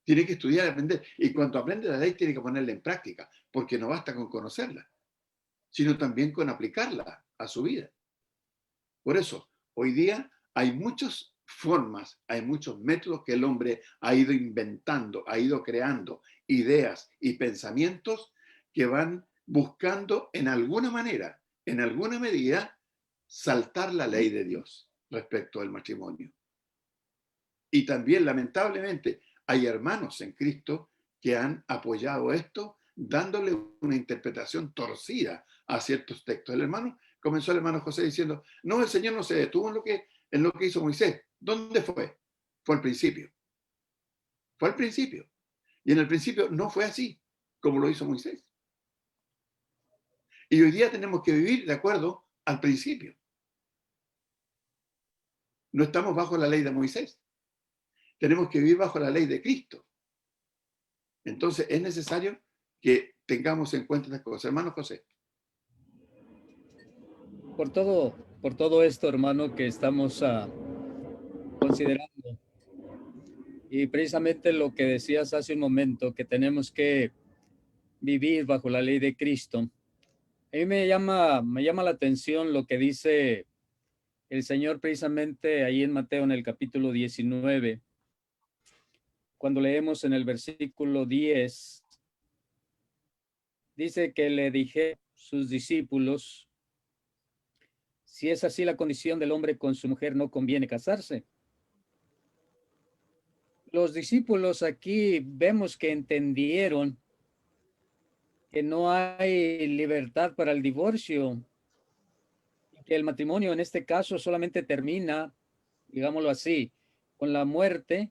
Speaker 4: Tiene que estudiar y aprender. Y cuando aprende la ley, tiene que ponerla en práctica, porque no basta con conocerla, sino también con aplicarla a su vida. Por eso, hoy día hay muchas formas, hay muchos métodos que el hombre ha ido inventando, ha ido creando ideas y pensamientos que van buscando en alguna manera, en alguna medida, saltar la ley de Dios respecto al matrimonio. Y también, lamentablemente, hay hermanos en Cristo que han apoyado esto, dándole una interpretación torcida a ciertos textos. Comenzó el hermano José diciendo, no, el Señor no se detuvo en lo que hizo Moisés. ¿Dónde fue? Fue al principio. Fue al principio. Y en el principio no fue así, como lo hizo Moisés. Y hoy día tenemos que vivir de acuerdo al principio. No estamos bajo la ley de Moisés. Tenemos que vivir bajo la ley de Cristo. Entonces es necesario que tengamos en cuenta estas cosas. Hermano José.
Speaker 5: Por todo esto, hermano, que estamos considerando, y precisamente lo que decías hace un momento, que tenemos que vivir bajo la ley de Cristo, a mí me llama la atención lo que dice el Señor precisamente ahí en Mateo, en el capítulo 19, cuando leemos en el versículo 10, dice que le dije sus discípulos, si es así la condición del hombre con su mujer, no conviene casarse. Los discípulos aquí vemos que entendieron que no hay libertad para el divorcio, que el matrimonio en este caso solamente termina, digámoslo así, con la muerte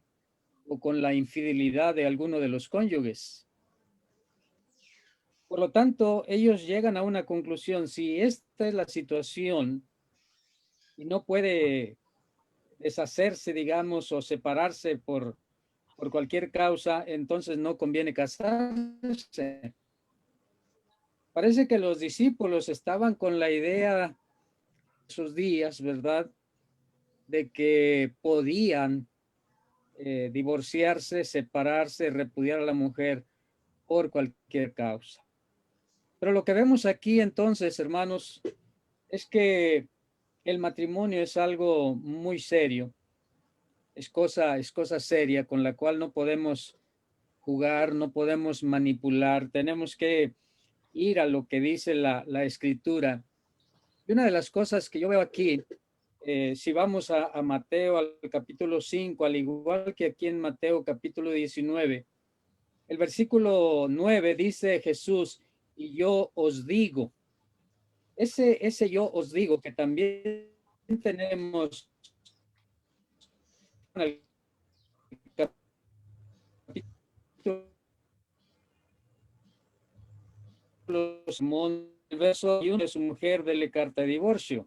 Speaker 5: o con la infidelidad de alguno de los cónyuges. Por lo tanto, ellos llegan a una conclusión: si esta es la situación y no puede deshacerse, digamos, o separarse por cualquier causa, entonces no conviene casarse. Parece que los discípulos estaban con la idea esos días, ¿verdad?, de que podían divorciarse, separarse, repudiar a la mujer por cualquier causa. Pero lo que vemos aquí entonces, hermanos, es que el matrimonio es algo muy serio, es cosa seria con la cual no podemos jugar, no podemos manipular, tenemos que ir a lo que dice la Escritura. Y una de las cosas que yo veo aquí, si vamos a Mateo al capítulo 5, al igual que aquí en Mateo capítulo 19, el versículo 9 dice Jesús, y yo os digo, ese yo os digo que también tenemos en el capítulo, el verso 1 de su mujer dele carta de divorcio.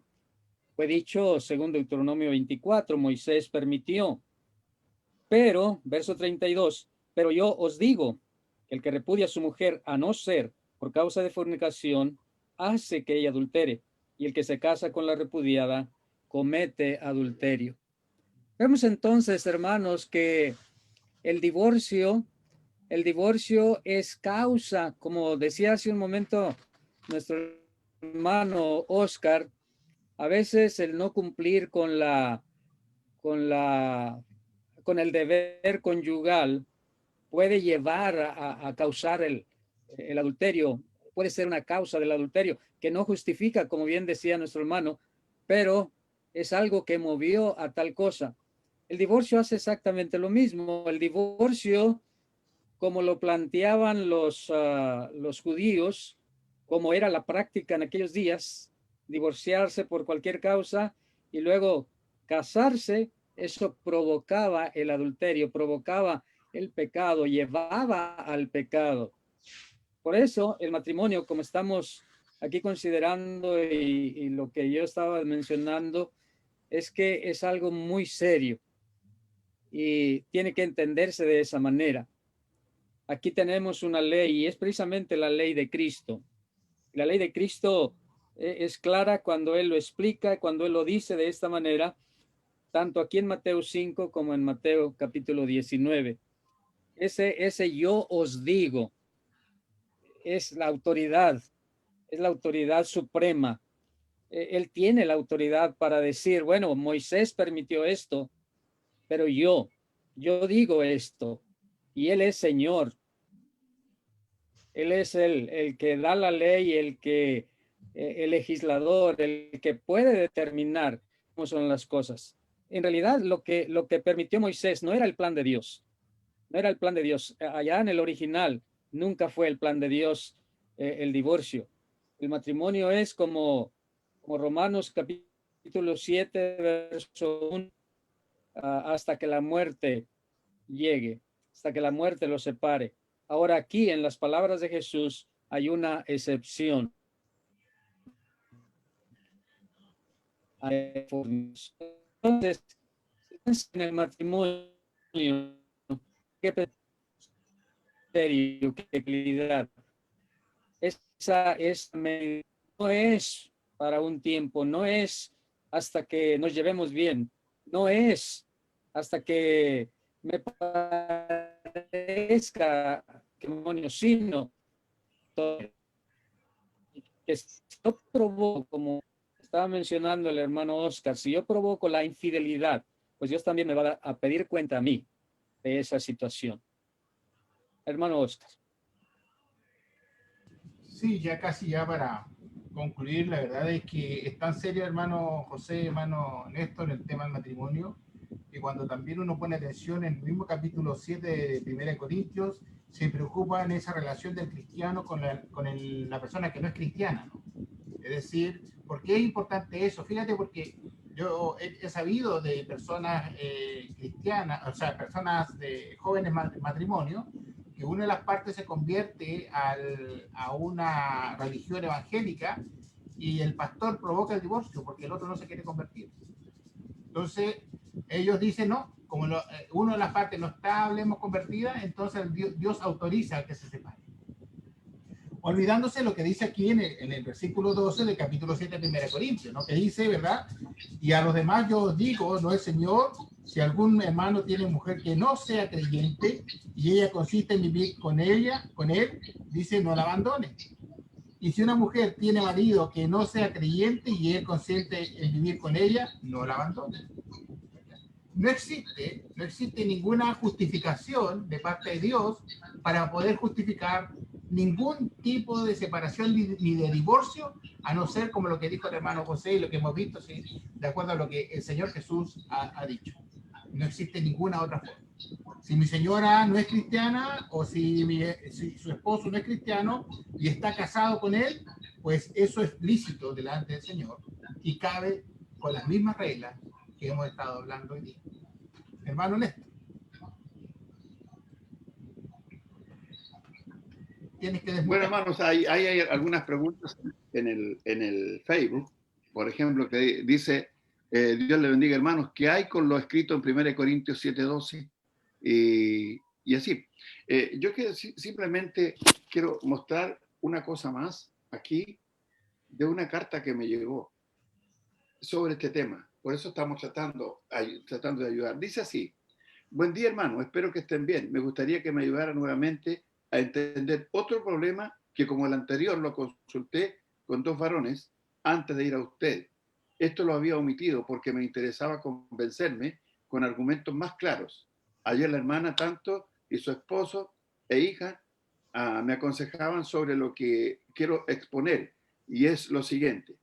Speaker 5: Fue dicho según Deuteronomio 24, Moisés permitió. Pero, verso 32, pero yo os digo, el que repudia a su mujer a no ser por causa de fornicación, hace que ella adultere, y el que se casa con la repudiada comete adulterio. Vemos entonces, hermanos, que el divorcio es causa, como decía hace un momento nuestro hermano Oscar, a veces el no cumplir con el deber conyugal puede llevar a causar el adulterio, puede ser una causa del adulterio, que no justifica, como bien decía nuestro hermano, pero es algo que movió a tal cosa. El divorcio hace exactamente lo mismo. El divorcio, como lo planteaban los judíos, como era la práctica en aquellos días, divorciarse por cualquier causa y luego casarse, eso provocaba el adulterio, provocaba el pecado, llevaba al pecado. Por eso el matrimonio, como estamos aquí considerando y lo que yo estaba mencionando, es que es algo muy serio y tiene que entenderse de esa manera. Aquí tenemos una ley y es precisamente la ley de Cristo. La ley de Cristo es clara cuando Él lo explica, cuando Él lo dice de esta manera, tanto aquí en Mateo 5 como en Mateo capítulo 19. Ese yo os digo es la autoridad suprema. Él tiene la autoridad para decir, bueno, Moisés permitió esto, pero yo digo esto, y Él es Señor. Él es el que da la ley, el legislador, el que puede determinar cómo son las cosas. En realidad, lo que permitió Moisés no era el plan de Dios. No era el plan de Dios. Allá en el original nunca fue el plan de Dios el divorcio. El matrimonio es como Romanos capítulo 7, verso 1, hasta que la muerte llegue, hasta que la muerte los separe. Ahora aquí en las palabras de Jesús hay una excepción. Entonces, en el matrimonio, qué serio, qué equidad. No es para un tiempo, no es hasta que nos llevemos bien, no es hasta que me parezca matrimonio, sino que si yo provoco, como estaba mencionando el hermano Oscar, si yo provoco la infidelidad, pues Dios también me va a pedir cuenta a mí de esa situación. Hermano Oscar.
Speaker 3: Sí, ya casi ya para concluir, la verdad es que es tan serio, hermano José, hermano Néstor, el tema del matrimonio, que cuando también uno pone atención en el mismo capítulo 7 de 1 Corintios, se preocupa en esa relación del cristiano con la persona que no es cristiana, ¿no? Es decir, ¿por qué es importante eso? Fíjate, porque yo he sabido de personas cristianas, o sea, personas de jóvenes matrimonio, que una de las partes se convierte a una religión evangélica y el pastor provoca el divorcio porque el otro no se quiere convertir. Entonces, ellos dicen, no, como una de las partes no está, hablemos convertida, entonces Dios autoriza a que se separe. Olvidándose lo que dice aquí en el versículo 12 del capítulo 7 de 1 Corintios, ¿no? Que dice, ¿verdad? Y a los demás yo os digo, no es Señor, si algún hermano tiene mujer que no sea creyente y ella consiste en vivir con él, dice, no la abandone. Y si una mujer tiene marido que no sea creyente y él consiente en vivir con ella, no la abandone. No existe ninguna justificación de parte de Dios para poder justificar ningún tipo de separación ni de divorcio, a no ser como lo que dijo el hermano José y lo que hemos visto, ¿sí? De acuerdo a lo que el Señor Jesús ha dicho. No existe ninguna otra forma. Si mi señora no es cristiana o si su esposo no es cristiano y está casado con él, pues eso es lícito delante del Señor y cabe con las mismas reglas que hemos estado hablando hoy día. Hermano Néstor. Tienes que desmutar.
Speaker 4: Bueno, hermanos, hay algunas preguntas en el Facebook, por ejemplo, que dice, Dios le bendiga, hermanos, ¿qué hay con lo escrito en 1 Corintios 7:12? Y así. Yo simplemente quiero mostrar una cosa más aquí de una carta que me llegó sobre este tema. Por eso estamos tratando de ayudar. Dice así: buen día, hermano, espero que estén bien. Me gustaría que me ayudara nuevamente a entender otro problema que, como el anterior, lo consulté con 2 varones antes de ir a usted. Esto lo había omitido porque me interesaba convencerme con argumentos más claros. Ayer la hermana tanto y su esposo e hija me aconsejaban sobre lo que quiero exponer, y es lo siguiente.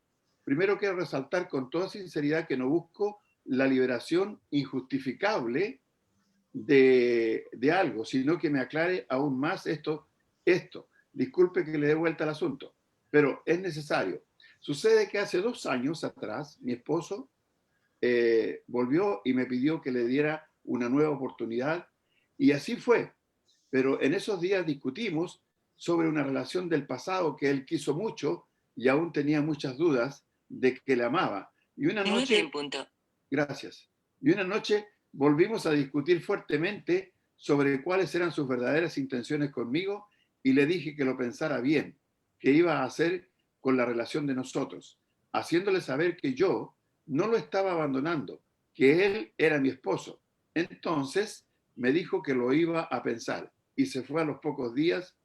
Speaker 4: Primero quiero resaltar con toda sinceridad que no busco la liberación injustificable de algo, sino que me aclare aún más esto. Disculpe que le dé vuelta al asunto, pero es necesario. Sucede que hace 2 años atrás mi esposo volvió y me pidió que le diera una nueva oportunidad, y así fue. Pero en esos días discutimos sobre una relación del pasado que él quiso mucho y aún tenía muchas dudas de que le amaba. Y una noche, gracias, y una noche volvimos a discutir fuertemente sobre cuáles eran sus verdaderas intenciones conmigo, y le dije que lo pensara bien, qué iba a hacer con la relación de nosotros, haciéndole saber que yo no lo estaba abandonando, que él era mi esposo. Entonces me dijo que lo iba a pensar, y se fue a los pocos días,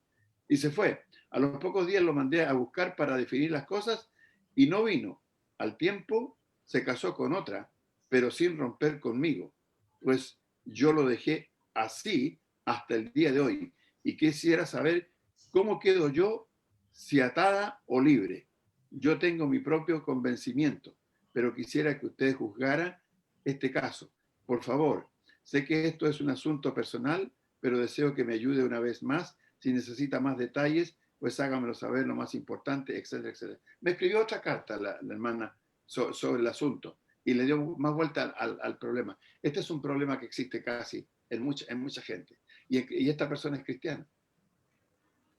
Speaker 4: y se fue. A los pocos días lo mandé a buscar para definir las cosas y no vino. Al tiempo se casó con otra, pero sin romper conmigo, pues yo lo dejé así hasta el día de hoy, y quisiera saber cómo quedo yo, si atada o libre. Yo tengo mi propio convencimiento, pero quisiera que usted juzgara este caso. Por favor, sé que esto es un asunto personal, pero deseo que me ayude una vez más. Si necesita más detalles, pues hágamelo saber, lo más importante, etcétera, etcétera. Me escribió otra carta la hermana sobre el asunto y le dio más vuelta al problema. Este es un problema que existe casi en mucha gente. Y esta persona es cristiana.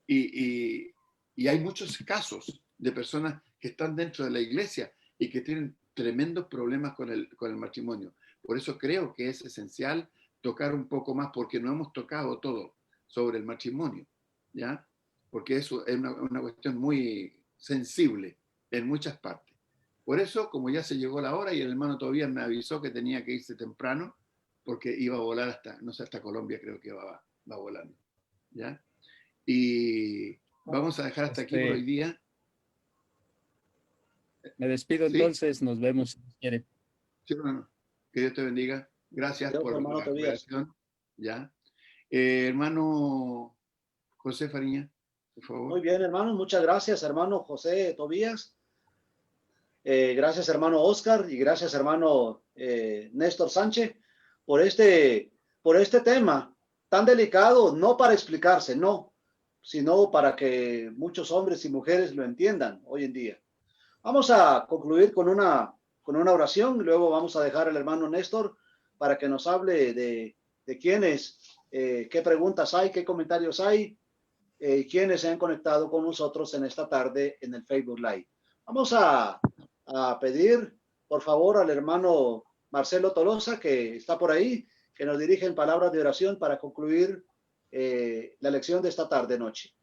Speaker 4: Y hay muchos casos de personas que están dentro de la iglesia y que tienen tremendos problemas con el matrimonio. Por eso creo que es esencial tocar un poco más, porque no hemos tocado todo sobre el matrimonio, ¿ya? Porque eso es una cuestión muy sensible en muchas partes. Por eso, como ya se llegó la hora y el hermano todavía me avisó que tenía que irse temprano, porque iba a volar hasta, no sé, hasta Colombia creo que va volando, ¿ya? Y vamos a dejar hasta aquí por hoy día.
Speaker 5: Me despido. ¿Sí? Entonces, nos vemos si quiere.
Speaker 4: Sí, hermano. Que Dios te bendiga. Gracias
Speaker 2: Dios,
Speaker 4: por
Speaker 2: hermano
Speaker 4: la
Speaker 2: Tobías.
Speaker 4: cooperación. ¿Ya? Hermano José Fariña, por favor.
Speaker 2: Muy bien, hermano. Muchas gracias, hermano José Tobías. Gracias, hermano Oscar, y gracias, hermano Néstor Sánchez, por este tema tan delicado, no para explicarse, no, sino para que muchos hombres y mujeres lo entiendan hoy en día. Vamos a concluir con una oración, y luego vamos a dejar al hermano Néstor para que nos hable de quiénes, qué preguntas hay, qué comentarios hay, quiénes se han conectado con nosotros en esta tarde en el Facebook Live. Vamos a pedir, por favor, al hermano Marcelo Tolosa, que está por ahí, que nos dirija en palabras de oración para concluir la lección de esta tarde noche.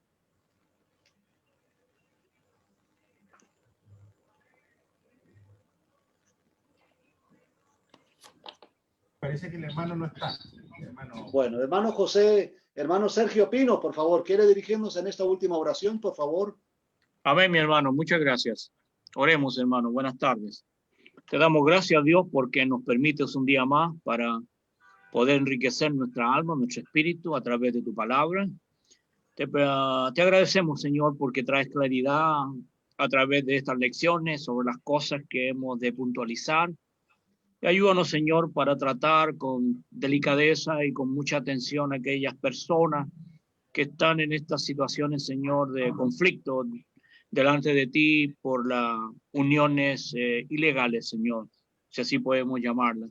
Speaker 3: Parece que el hermano no está.
Speaker 2: Bueno, hermano José, hermano Sergio Pino, por favor, ¿quiere dirigirnos en esta última oración, por favor?
Speaker 6: Amén, mi hermano, muchas gracias. Oremos, hermano, buenas tardes. Te damos gracias a Dios porque nos permites un día más para poder enriquecer nuestra alma, nuestro espíritu a través de tu palabra. Te agradecemos, Señor, porque traes claridad a través de estas lecciones sobre las cosas que hemos de puntualizar. Y ayúdanos, Señor, para tratar con delicadeza y con mucha atención a aquellas personas que están en estas situaciones, Señor, de conflicto delante de ti por las uniones ilegales, Señor, si así podemos llamarlas.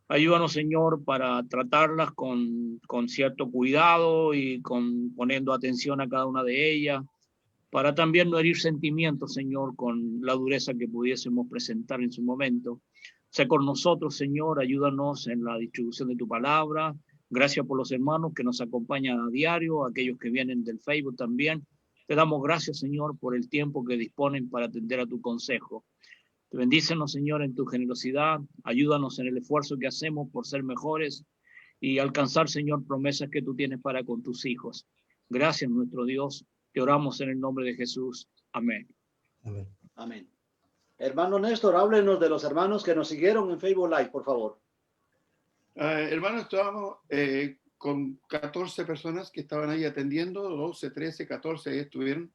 Speaker 6: Ayúdanos, Señor, para tratarlas con cierto cuidado y poniendo atención a cada una de ellas, para también no herir sentimientos, Señor, con la dureza que pudiésemos presentar en su momento. Sé con nosotros, Señor, ayúdanos en la distribución de tu palabra. Gracias por los hermanos que nos acompañan a diario, aquellos que vienen del Facebook también. Te damos gracias, Señor, por el tiempo que disponen para atender a tu consejo. Te bendícenos, Señor, en tu generosidad. Ayúdanos en el esfuerzo que hacemos por ser mejores y alcanzar, Señor, promesas que tú tienes para con tus hijos. Gracias, nuestro Dios. Te oramos en el nombre de Jesús. Amén.
Speaker 2: Amén. Hermano Néstor, háblenos de los hermanos que nos siguieron en Facebook Live, por favor.
Speaker 4: Hermano, estábamos con 14 personas que estaban ahí atendiendo, 12, 13, 14, ahí estuvieron.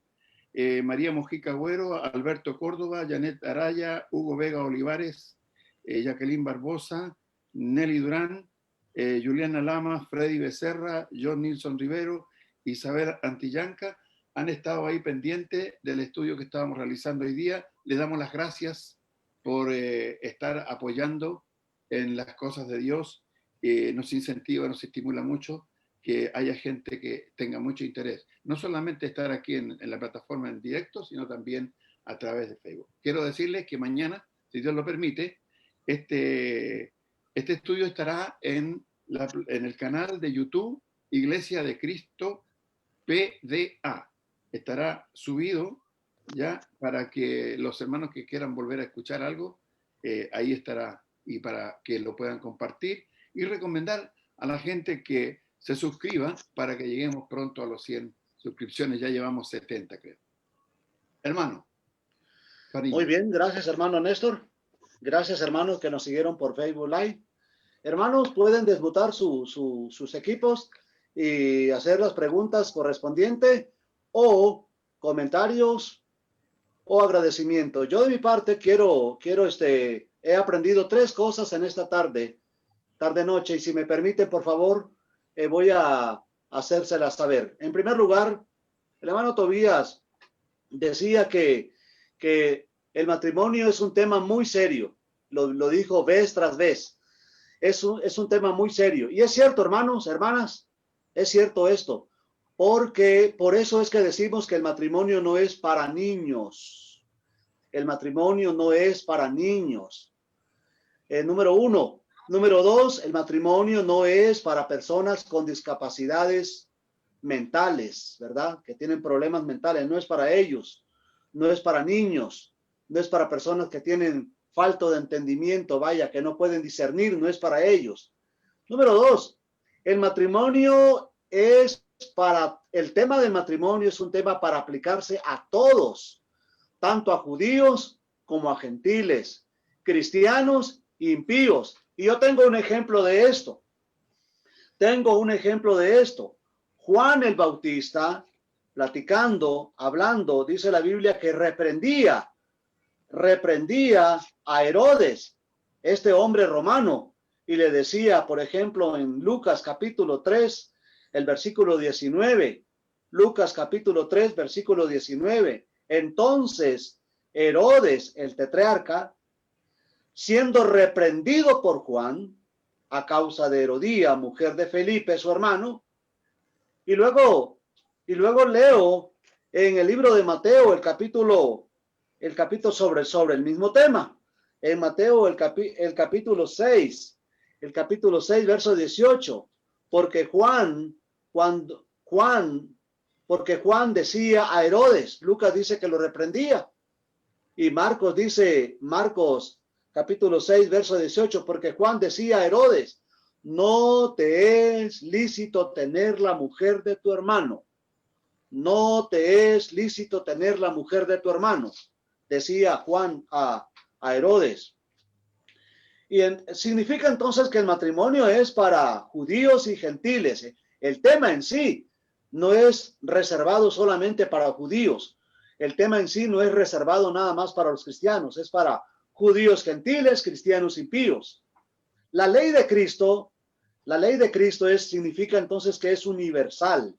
Speaker 4: María Mojica Agüero, Alberto Córdoba, Janet Araya, Hugo Vega Olivares, Jacqueline Barbosa, Nelly Durán, Juliana Lama, Freddy Becerra, John Nilson Rivero, Isabel Antillanca, han estado ahí pendientes del estudio que estábamos realizando hoy día. Les damos las gracias por estar apoyando en las cosas de Dios. Nos incentiva, nos estimula mucho que haya gente que tenga mucho interés. No solamente estar aquí en la plataforma en directo, sino también a través de Facebook. Quiero decirles que mañana, si Dios lo permite, este estudio estará en el canal de YouTube Iglesia de Cristo PDA. Estará subido ya para que los hermanos que quieran volver a escuchar algo, ahí estará, y para que lo puedan compartir y recomendar a la gente que se suscriba para que lleguemos pronto a los 100 suscripciones. Ya llevamos 70, creo. Hermano. Cariño.
Speaker 2: Muy bien, gracias hermano Néstor. Gracias hermanos que nos siguieron por Facebook Live. Hermanos, pueden desmutar sus equipos y hacer las preguntas correspondientes o comentarios o agradecimiento. Yo de mi parte he aprendido 3 cosas en esta tarde-noche, y si me permiten, por favor, voy a hacérselas saber. En primer lugar, el hermano Tobías decía que el matrimonio es un tema muy serio. Lo dijo vez tras vez. Es un tema muy serio. Y es cierto, hermanos, hermanas, es cierto esto. Porque por eso es que decimos que el matrimonio no es para niños. El matrimonio no es para niños. Número 1. Número 2, el matrimonio no es para personas con discapacidades mentales, ¿verdad? Que tienen problemas mentales. No es para ellos. No es para niños. No es para personas que tienen falta de entendimiento, vaya, que no pueden discernir. No es para ellos. Número 2, el matrimonio el tema del matrimonio es un tema para aplicarse a todos, tanto a judíos como a gentiles, cristianos e impíos. Y yo tengo un ejemplo de esto. Juan el Bautista, platicando, hablando, dice la Biblia que reprendía a Herodes, este hombre romano, y le decía, por ejemplo, en Lucas capítulo 3, el versículo 19, Lucas capítulo 3, versículo 19, entonces Herodes, el tetrarca, siendo reprendido por Juan a causa de Herodía, mujer de Felipe, su hermano, y luego leo en el libro de Mateo el capítulo sobre el mismo tema. En Mateo el capítulo 6, verso 18, porque Juan decía a Herodes, Lucas dice que lo reprendía, y Marcos dice, capítulo 6, verso 18, porque Juan decía a Herodes, no te es lícito tener la mujer de tu hermano. No te es lícito tener la mujer de tu hermano, decía Juan a Herodes. Y significa entonces que el matrimonio es para judíos y gentiles. El tema en sí no es reservado solamente para judíos. El tema en sí no es reservado nada más para los cristianos, es para judíos gentiles, cristianos impíos. La ley de Cristo significa entonces que es universal.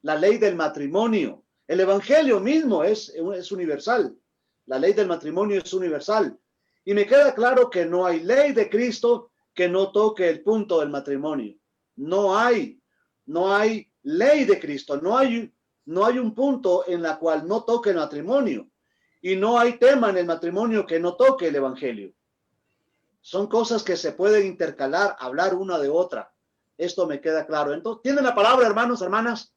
Speaker 2: La ley del matrimonio, el evangelio mismo es universal. La ley del matrimonio es universal. Y me queda claro que no hay ley de Cristo que no toque el punto del matrimonio. No hay ley de Cristo, no hay un punto en la cual no toque el matrimonio. Y no hay tema en el matrimonio que no toque el evangelio. Son cosas que se pueden intercalar, hablar una de otra. Esto me queda claro. Entonces, ¿tienen la palabra, hermanos, hermanas?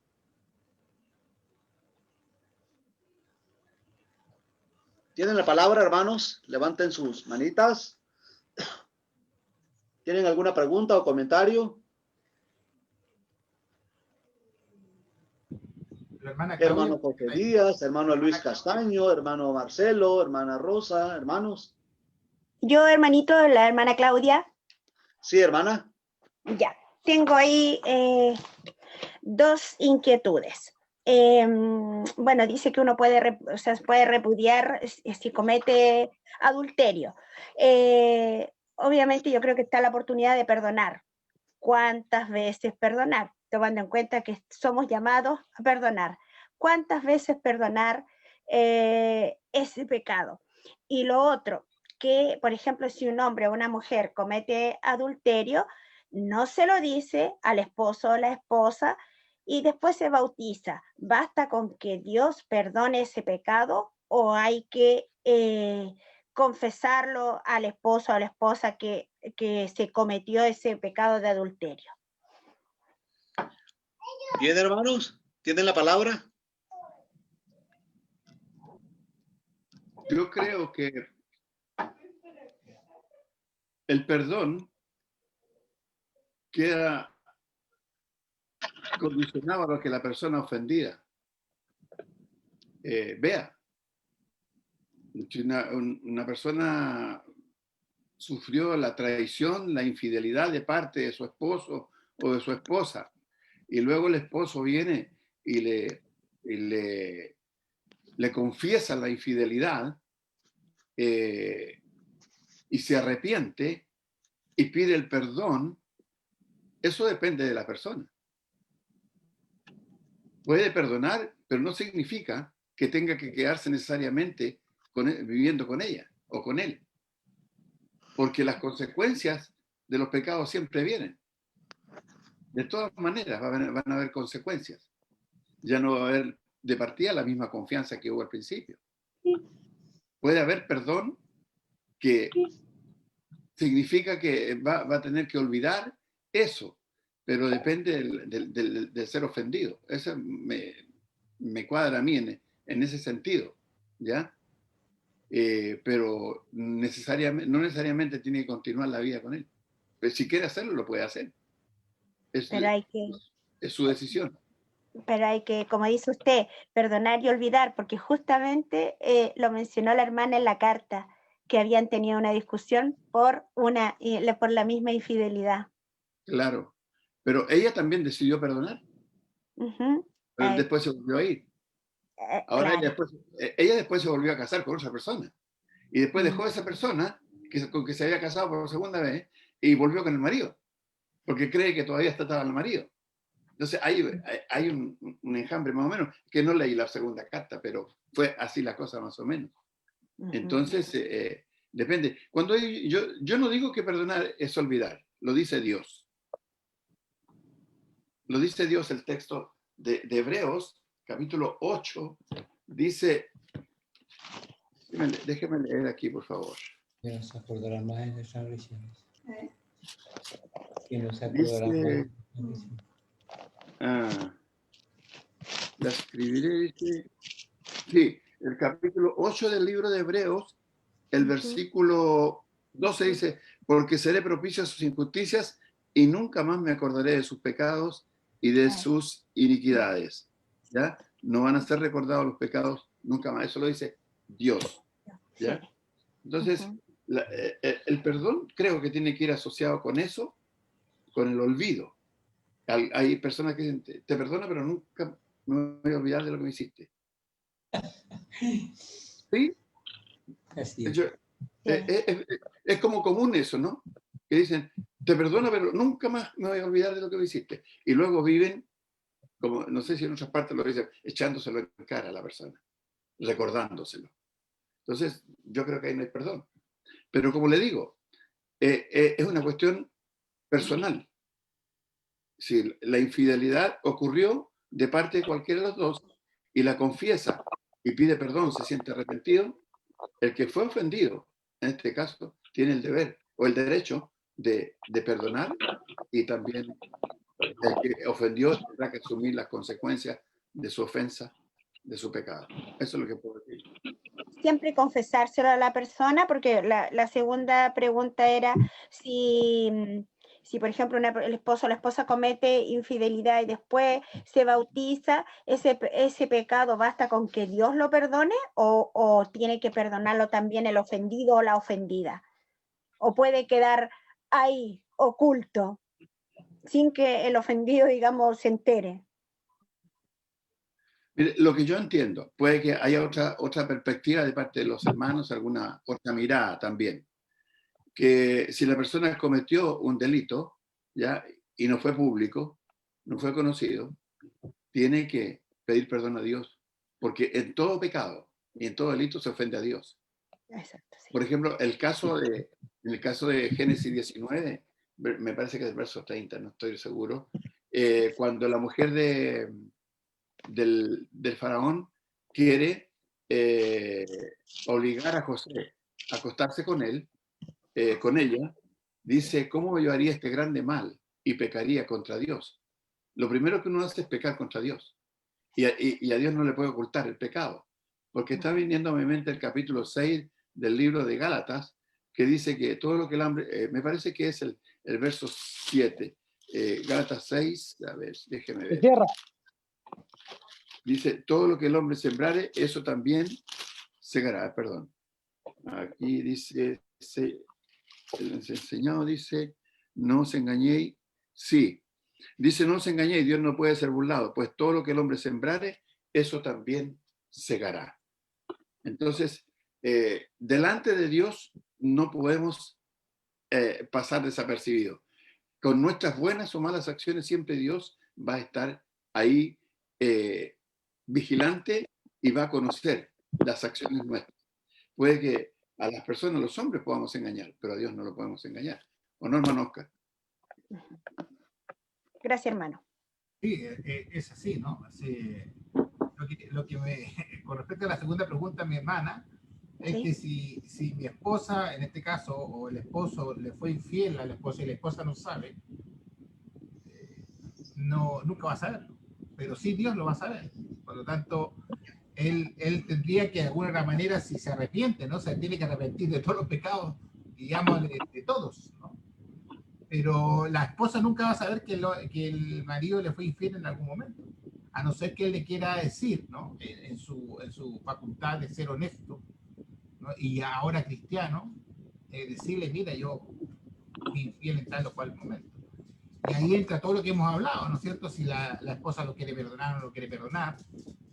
Speaker 2: ¿Tienen la palabra, hermanos? Levanten sus manitas. ¿Tienen alguna pregunta o comentario?
Speaker 3: La hermana Claudia.
Speaker 2: Hermano José Díaz, hermano Luis Castaño, hermano Marcelo, hermana Rosa, hermanos.
Speaker 7: Yo, hermanito, la hermana Claudia.
Speaker 2: Sí, hermana.
Speaker 7: Ya, tengo ahí dos inquietudes. Bueno, dice que uno puede, puede repudiar si comete adulterio. Obviamente yo creo que está la oportunidad de perdonar. ¿Cuántas veces perdonar? Tomando en cuenta que somos llamados a perdonar. ¿Cuántas veces perdonar ese pecado? Y lo otro, que por ejemplo si un hombre o una mujer comete adulterio, no se lo dice al esposo o la esposa y después se bautiza. ¿Basta con que Dios perdone ese pecado o hay que confesarlo al esposo o a la esposa que se cometió ese pecado de adulterio?
Speaker 2: Bien, hermanos, ¿tienen la palabra?
Speaker 4: Yo creo que el perdón queda condicionado a lo que la persona ofendida vea. Si una persona sufrió la traición, la infidelidad de parte de su esposo o de su esposa, y luego el esposo viene y le confiesa la infidelidad y se arrepiente y pide el perdón, eso depende de la persona. Puede perdonar, pero no significa que tenga que quedarse necesariamente viviendo con ella o con él. Porque las consecuencias de los pecados siempre vienen. De todas maneras van a haber consecuencias. Ya no va a haber de partida la misma confianza que hubo al principio. Puede haber perdón que significa que va a tener que olvidar eso, pero depende del ser ofendido. Eso me cuadra a mí en ese sentido, ¿ya? Pero no necesariamente tiene que continuar la vida con él. Pero si quiere hacerlo, lo puede hacer. Es su decisión.
Speaker 7: Pero hay que, como dice usted, perdonar y olvidar, porque justamente lo mencionó la hermana en la carta, que habían tenido una discusión por la misma infidelidad.
Speaker 4: Claro, pero ella también decidió perdonar. Pero después se volvió a ir. Ahora claro. ella después se volvió a casar con otra persona. Y después dejó a esa persona con que se había casado por segunda vez y volvió con el marido. Porque cree que todavía está atado al marido. Entonces hay un enjambre más o menos, que no leí la segunda carta, pero fue así la cosa más o menos. Entonces, depende. Cuando yo no digo que perdonar es olvidar, lo dice Dios. Lo dice Dios, el texto de Hebreos, capítulo 8, dice, déjeme leer aquí, por favor.
Speaker 8: Que nos acordará más de nuestras transgresiones. Que nos acordará más de nuestras transgresiones.
Speaker 4: La escribiré. Sí, el capítulo 8 del libro de Hebreos, el versículo 12 dice, porque seré propicio a sus injusticias y nunca más me acordaré de sus pecados y de sus iniquidades. ¿Ya? No van a ser recordados los pecados nunca más. Eso lo dice Dios. ¿Ya? Entonces, el perdón creo que tiene que ir asociado con eso, con el olvido. Hay personas que dicen, te perdono, pero nunca me voy a olvidar de lo que me hiciste. ¿Sí?
Speaker 8: Así
Speaker 4: Es como común eso, ¿no? Que dicen, te perdono, pero nunca más me voy a olvidar de lo que me hiciste. Y luego viven, como no sé si en otras partes lo dicen, echándoselo en cara a la persona, recordándoselo. Entonces, yo creo que ahí no hay perdón. Pero como le digo, es una cuestión personal. Si la infidelidad ocurrió de parte de cualquiera de los dos y la confiesa y pide perdón, se siente arrepentido, el que fue ofendido, en este caso, tiene el deber o el derecho de perdonar, y también el que ofendió tendrá que asumir las consecuencias de su ofensa, de su pecado. Eso es lo que puedo decir.
Speaker 7: Siempre confesárselo a la persona, porque la segunda pregunta era si Si, por ejemplo, el esposo o la esposa comete infidelidad y después se bautiza, ¿ese pecado basta con que Dios lo perdone o tiene que perdonarlo también el ofendido o la ofendida? ¿O puede quedar ahí, oculto, sin que el ofendido, digamos, se entere?
Speaker 4: Mire, lo que yo entiendo, puede que haya otra perspectiva de parte de los hermanos, alguna otra mirada también, que si la persona cometió un delito, ¿ya? Y no fue público, no fue conocido, tiene que pedir perdón a Dios, porque en todo pecado y en todo delito se ofende a Dios.
Speaker 7: Exacto, sí.
Speaker 4: Por ejemplo, en el caso de Génesis 19, me parece que es el verso 30, no estoy seguro, cuando la mujer del faraón quiere obligar a José a acostarse con él, con ella, dice, ¿cómo yo haría este grande mal y pecaría contra Dios? Lo primero que uno hace es pecar contra Dios. Y a Dios no le puede ocultar el pecado. Porque está viniendo a mi mente el capítulo 6 del libro de Gálatas, que dice que todo lo que el hombre, me parece que es el verso 7, Gálatas 6, a ver, déjeme ver. Dice, todo lo que el hombre sembrare, eso también segará, perdón. Aquí dice, el enseñado dice, no os engañéis, sí. Dice, no os engañéis, Dios no puede ser burlado, pues todo lo que el hombre sembrare, eso también segará. Entonces, delante de Dios no podemos pasar desapercibido. Con nuestras buenas o malas acciones, siempre Dios va a estar ahí vigilante y va a conocer las acciones nuestras. Puede que a las personas, los hombres, podamos engañar, pero a Dios no lo podemos engañar. ¿O no, hermano Oscar?
Speaker 7: Gracias, hermano.
Speaker 3: Sí, es así, ¿no? Así, con respecto a la segunda pregunta, mi hermana, es
Speaker 7: ¿Sí?
Speaker 3: que si mi esposa, en este caso, o el esposo le fue infiel a la esposa y la esposa no sabe, nunca va a saberlo, pero sí Dios lo va a saber. Por lo tanto, él tendría que de alguna manera, si se arrepiente, ¿no? Se tiene que arrepentir de todos los pecados, digamos, de todos, ¿no? Pero la esposa nunca va a saber que el marido le fue infiel en algún momento, a no ser que él le quiera decir, ¿no? En su facultad de ser honesto, ¿no? Y ahora cristiano, decirle, mira, yo fui infiel en tal o cual momento. Y ahí entra todo lo que hemos hablado, ¿no es cierto? Si la esposa lo quiere perdonar o no lo quiere perdonar,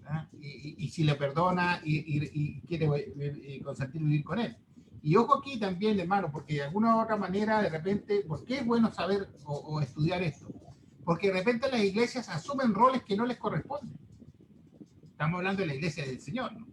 Speaker 3: ¿no? Y si le perdona y quiere consentir vivir con él. Y ojo aquí también, hermano, porque de alguna u otra manera, de repente, ¿por qué es bueno saber o estudiar esto? Porque de repente las iglesias asumen roles que no les corresponden. Estamos hablando de la iglesia del Señor, ¿no?